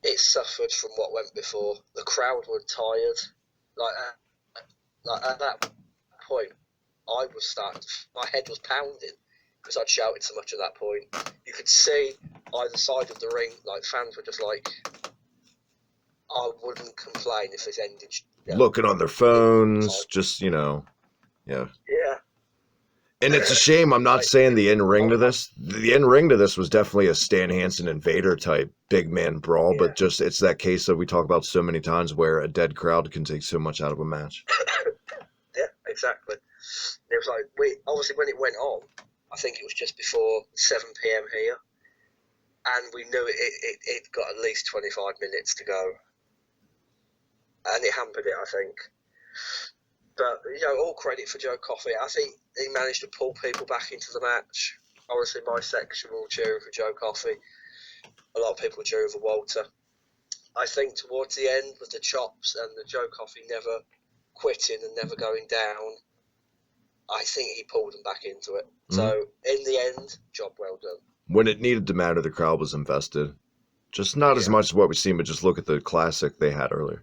it suffered from what went before. The crowd were tired. Like at that point, my head was pounding because I'd shouted so much at that point. You could see either side of the ring, like fans were just like, I wouldn't complain if this ended. Looking on their phones, just, Yeah. Yeah. And it's a shame. I'm not saying the in-ring to this. The in-ring to this was definitely a Stan Hansen and Vader type big man brawl, but just it's that case that we talk about so many times where a dead crowd can take so much out of a match. Yeah, exactly. It was like, obviously when it went on, I think it was just before 7 p.m. here, and we knew it got at least 25 minutes to go. And it hampered it, I think. But, all credit for Joe Coffey. I think he managed to pull people back into the match. Obviously, my section will cheer for Joe Coffey. A lot of people cheer for Walter. I think towards the end, with the chops and the Joe Coffey never quitting and never going down, I think he pulled them back into it. Mm-hmm. So, in the end, job well done. When it needed to matter, the crowd was invested. Just not as much as what we've seen, but just look at the classic they had earlier.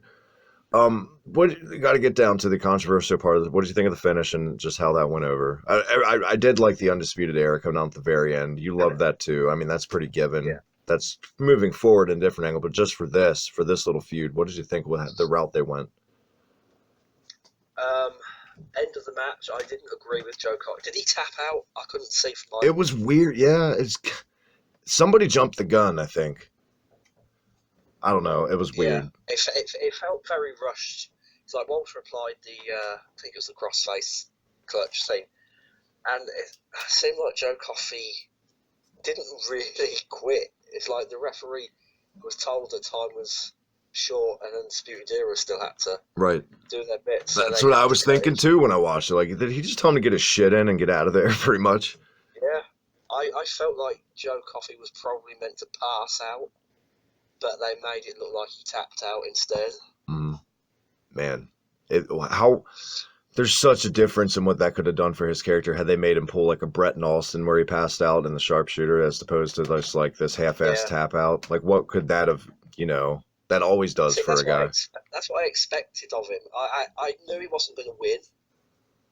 You got to get down to the controversial part of it. What did you think of the finish and just how that went over? I did like the Undisputed Era coming out at the very end. You loved that too. I mean, that's pretty given. Yeah. That's moving forward in a different angle. But just for this little feud, what did you think with the route they went? End of the match, I didn't agree with Joe Coffey. Did he tap out? I couldn't see from It was weird. Yeah, somebody jumped the gun, I think. I don't know. It was weird. Yeah, it felt very rushed. It's like Walter applied I think it was the crossface clutch thing. And it seemed like Joe Coffey didn't really quit. It's like the referee was told that time was short and Undisputed Era still had to do their bit. So that's what I was thinking too when I watched it. Like, did he just tell him to get his shit in and get out of there pretty much? Yeah. I felt like Joe Coffey was probably meant to pass out, but they made it look like he tapped out instead. Man, there's such a difference in what that could have done for his character had they made him pull like a Brett and Austin where he passed out in the sharpshooter as opposed to just like this half-ass tap out. Like, what could that have, that always does for a guy. That's what I expected of him. I knew he wasn't going to win.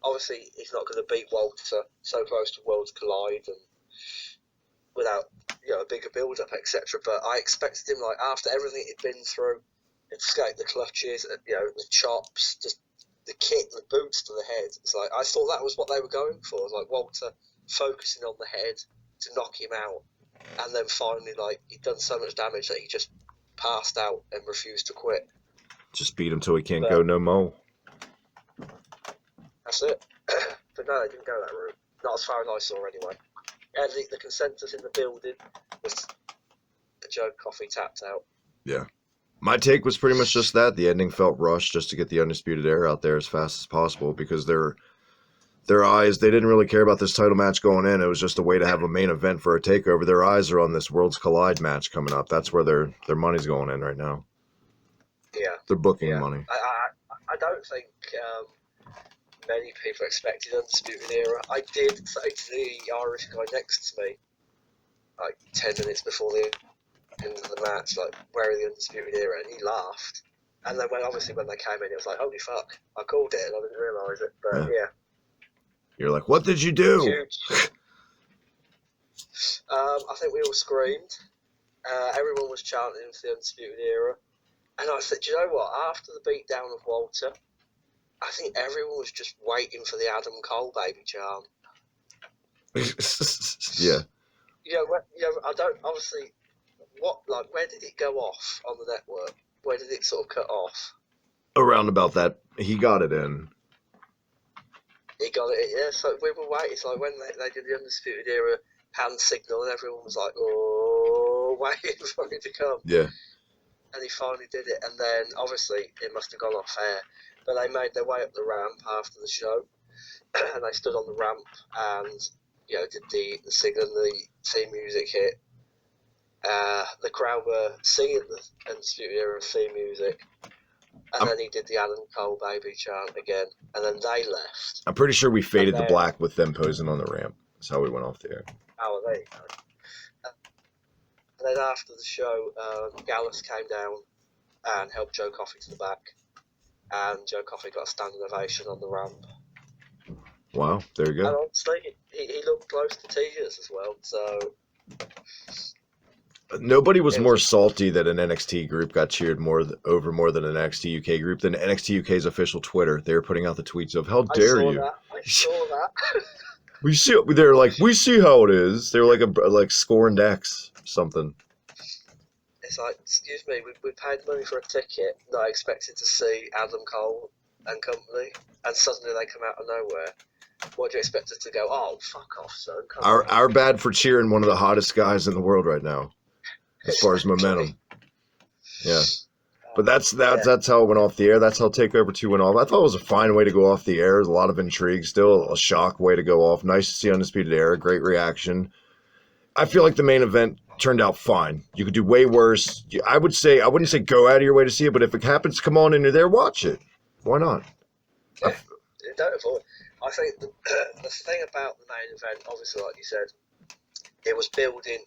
Obviously, he's not going to beat Walter so close to Worlds Collide and without a bigger build-up, etc. But I expected him, like, after everything he'd been through, escape the clutches, the chops, just the kick, the boots to the head. It's like I thought that was what they were going for. It was like Walter focusing on the head to knock him out, and then finally, like, he'd done so much damage that he just passed out and refused to quit. Just beat him till he can't go no more. That's it. But no, they didn't go that route. Not as far as I saw, anyway. Yeah, the consensus in the building was Joe Coffey tapped out. Yeah. My take was pretty much just that. The ending felt rushed just to get the Undisputed Era out there as fast as possible because their eyes, they didn't really care about this title match going in. It was just a way to have a main event for a takeover. Their eyes are on this Worlds Collide match coming up. That's where their money's going in right now. Yeah. They're booking money. I don't think many people expected Undisputed Era. I did say to the Irish guy next to me, like 10 minutes before the end of the match, like, where are the Undisputed Era? And he laughed. And then when they came in, it was like, holy fuck, I called it and I didn't realise it. But yeah. You're like, what did you do? Huge. I think we all screamed. Everyone was chanting for the Undisputed Era. And I said, do you know what? After the beatdown of Walter, I think everyone was just waiting for the Adam Cole baby charm. Yeah. I don't, obviously, where did it go off on the network? Where did it sort of cut off? Around about that, he got it in. He got it, yeah, so we were waiting. It's like when they did the Undisputed Era hand signal and everyone was like, oh, waiting for it to come. Yeah. And he finally did it, and then obviously it must have gone off air, but they made their way up the ramp after the show, and they stood on the ramp and did the signal and the theme music hit. The crowd were singing the Undisputed Era theme music, and then he did the Adam Cole baby chant again, and then they left. I'm pretty sure we faded to black with them posing on the ramp. That's how we went off the air. Oh, there you go. And then after the show, Gallus came down and helped Joe Coffey to the back. And Joe Coffey got a standing ovation on the ramp. Wow, there you go. And honestly, he looked close to tears as well. So nobody was more salty that an NXT group got cheered more than an NXT UK group than NXT UK's official Twitter. They were putting out the tweets of, how dare you? I saw that. They're like, we see how it is. They're like scorned X. Something. It's like, excuse me, we paid money for a ticket, not expected to see Adam Cole and company, and suddenly they come out of nowhere. What do you expect us to go? Oh, fuck off, son. Our bad for cheering one of the hottest guys in the world right now, as far as momentum. Yeah, but that's how it went off the air. That's how Takeover 2 went off. I thought it was a fine way to go off the air. There's a lot of intrigue, still a shock way to go off. Nice to see Undisputed Era. Great reaction. I feel like the main event turned out fine. You could do way worse. I wouldn't say go out of your way to see it, but if it happens, come on and you're there, watch it. Why not? Yeah, don't avoid. I think the thing about the main event, obviously, like you said, it was building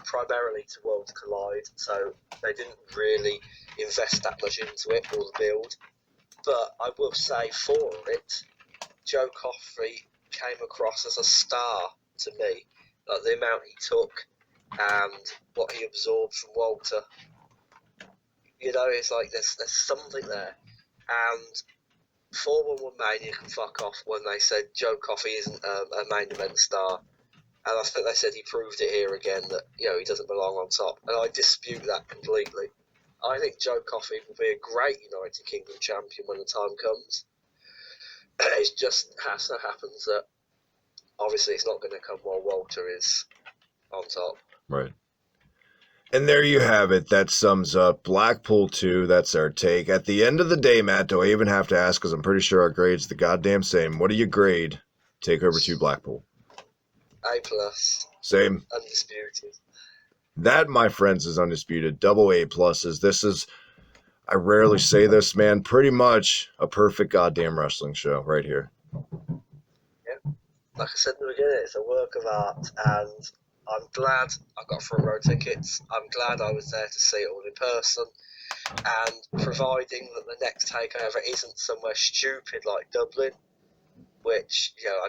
primarily to Worlds Collide, so they didn't really invest that much into it or the build. But I will say for it, Joe Coffey came across as a star to me. Like the amount he took and what he absorbed from Walter. It's like there's something there. And 411 Mania can fuck off when they said Joe Coffey isn't a main event star. And I think they said he proved it here again that, he doesn't belong on top. And I dispute that completely. I think Joe Coffey will be a great United Kingdom champion when the time comes. It just so happens that obviously it's not going to come while Walter is on top. Right. And there you have it. That sums up Blackpool 2. That's our take. At the end of the day, Matt, do I even have to ask, because I'm pretty sure our grade's the goddamn same. What do you grade Takeover 2 Blackpool? A+. Same. Undisputed. That, my friends, is undisputed. Double A pluses. This is, I rarely say this, man, pretty much a perfect goddamn wrestling show right here. Yeah. Like I said in the beginning, it's a work of art, and I'm glad I got front row tickets. I'm glad I was there to see it all in person. And providing that the next takeover isn't somewhere stupid like Dublin, which, you know, I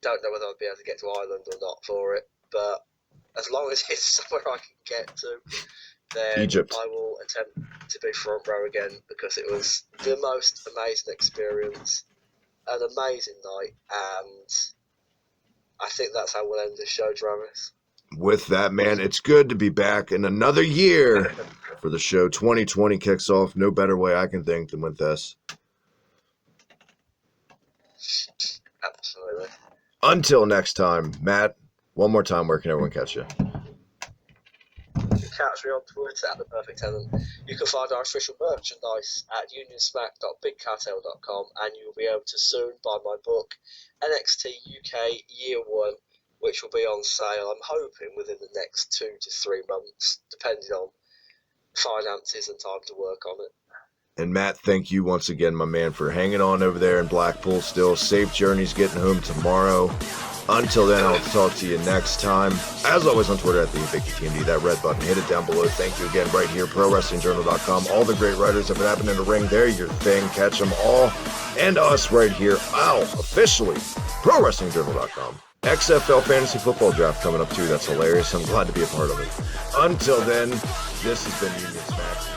don't know whether I'll be able to get to Ireland or not for it, but as long as it's somewhere I can get to, then Egypt. I will attempt to be front row again, because it was the most amazing experience, an amazing night, and I think that's how we'll end this show, Travis. With that, man, it's good to be back in another year for the show. 2020 kicks off. No better way I can think than with this. Absolutely. Until next time, Matt, one more time, where can everyone catch you? You can catch me on Twitter at The Perfect Tenant. You can find our official merchandise at unionsmack.bigcartel.com, and you'll be able to soon buy my book, NXT UK Year 1, which will be on sale, I'm hoping, within the next 2 to 3 months, depending on finances and time to work on it. And Matt, thank you once again, my man, for hanging on over there in Blackpool still. Safe journeys getting home tomorrow. Until then, I'll talk to you next time. As always, on Twitter at the Hibiki TMD, that red button, hit it down below. Thank you again right here, ProWrestlingJournal.com. All the great writers, if it happened in the ring, they're your thing. Catch them all. And us right here, officially, ProWrestlingJournal.com. XFL Fantasy Football Draft coming up too. That's hilarious. I'm glad to be a part of it. Until then, this has been Union Smack.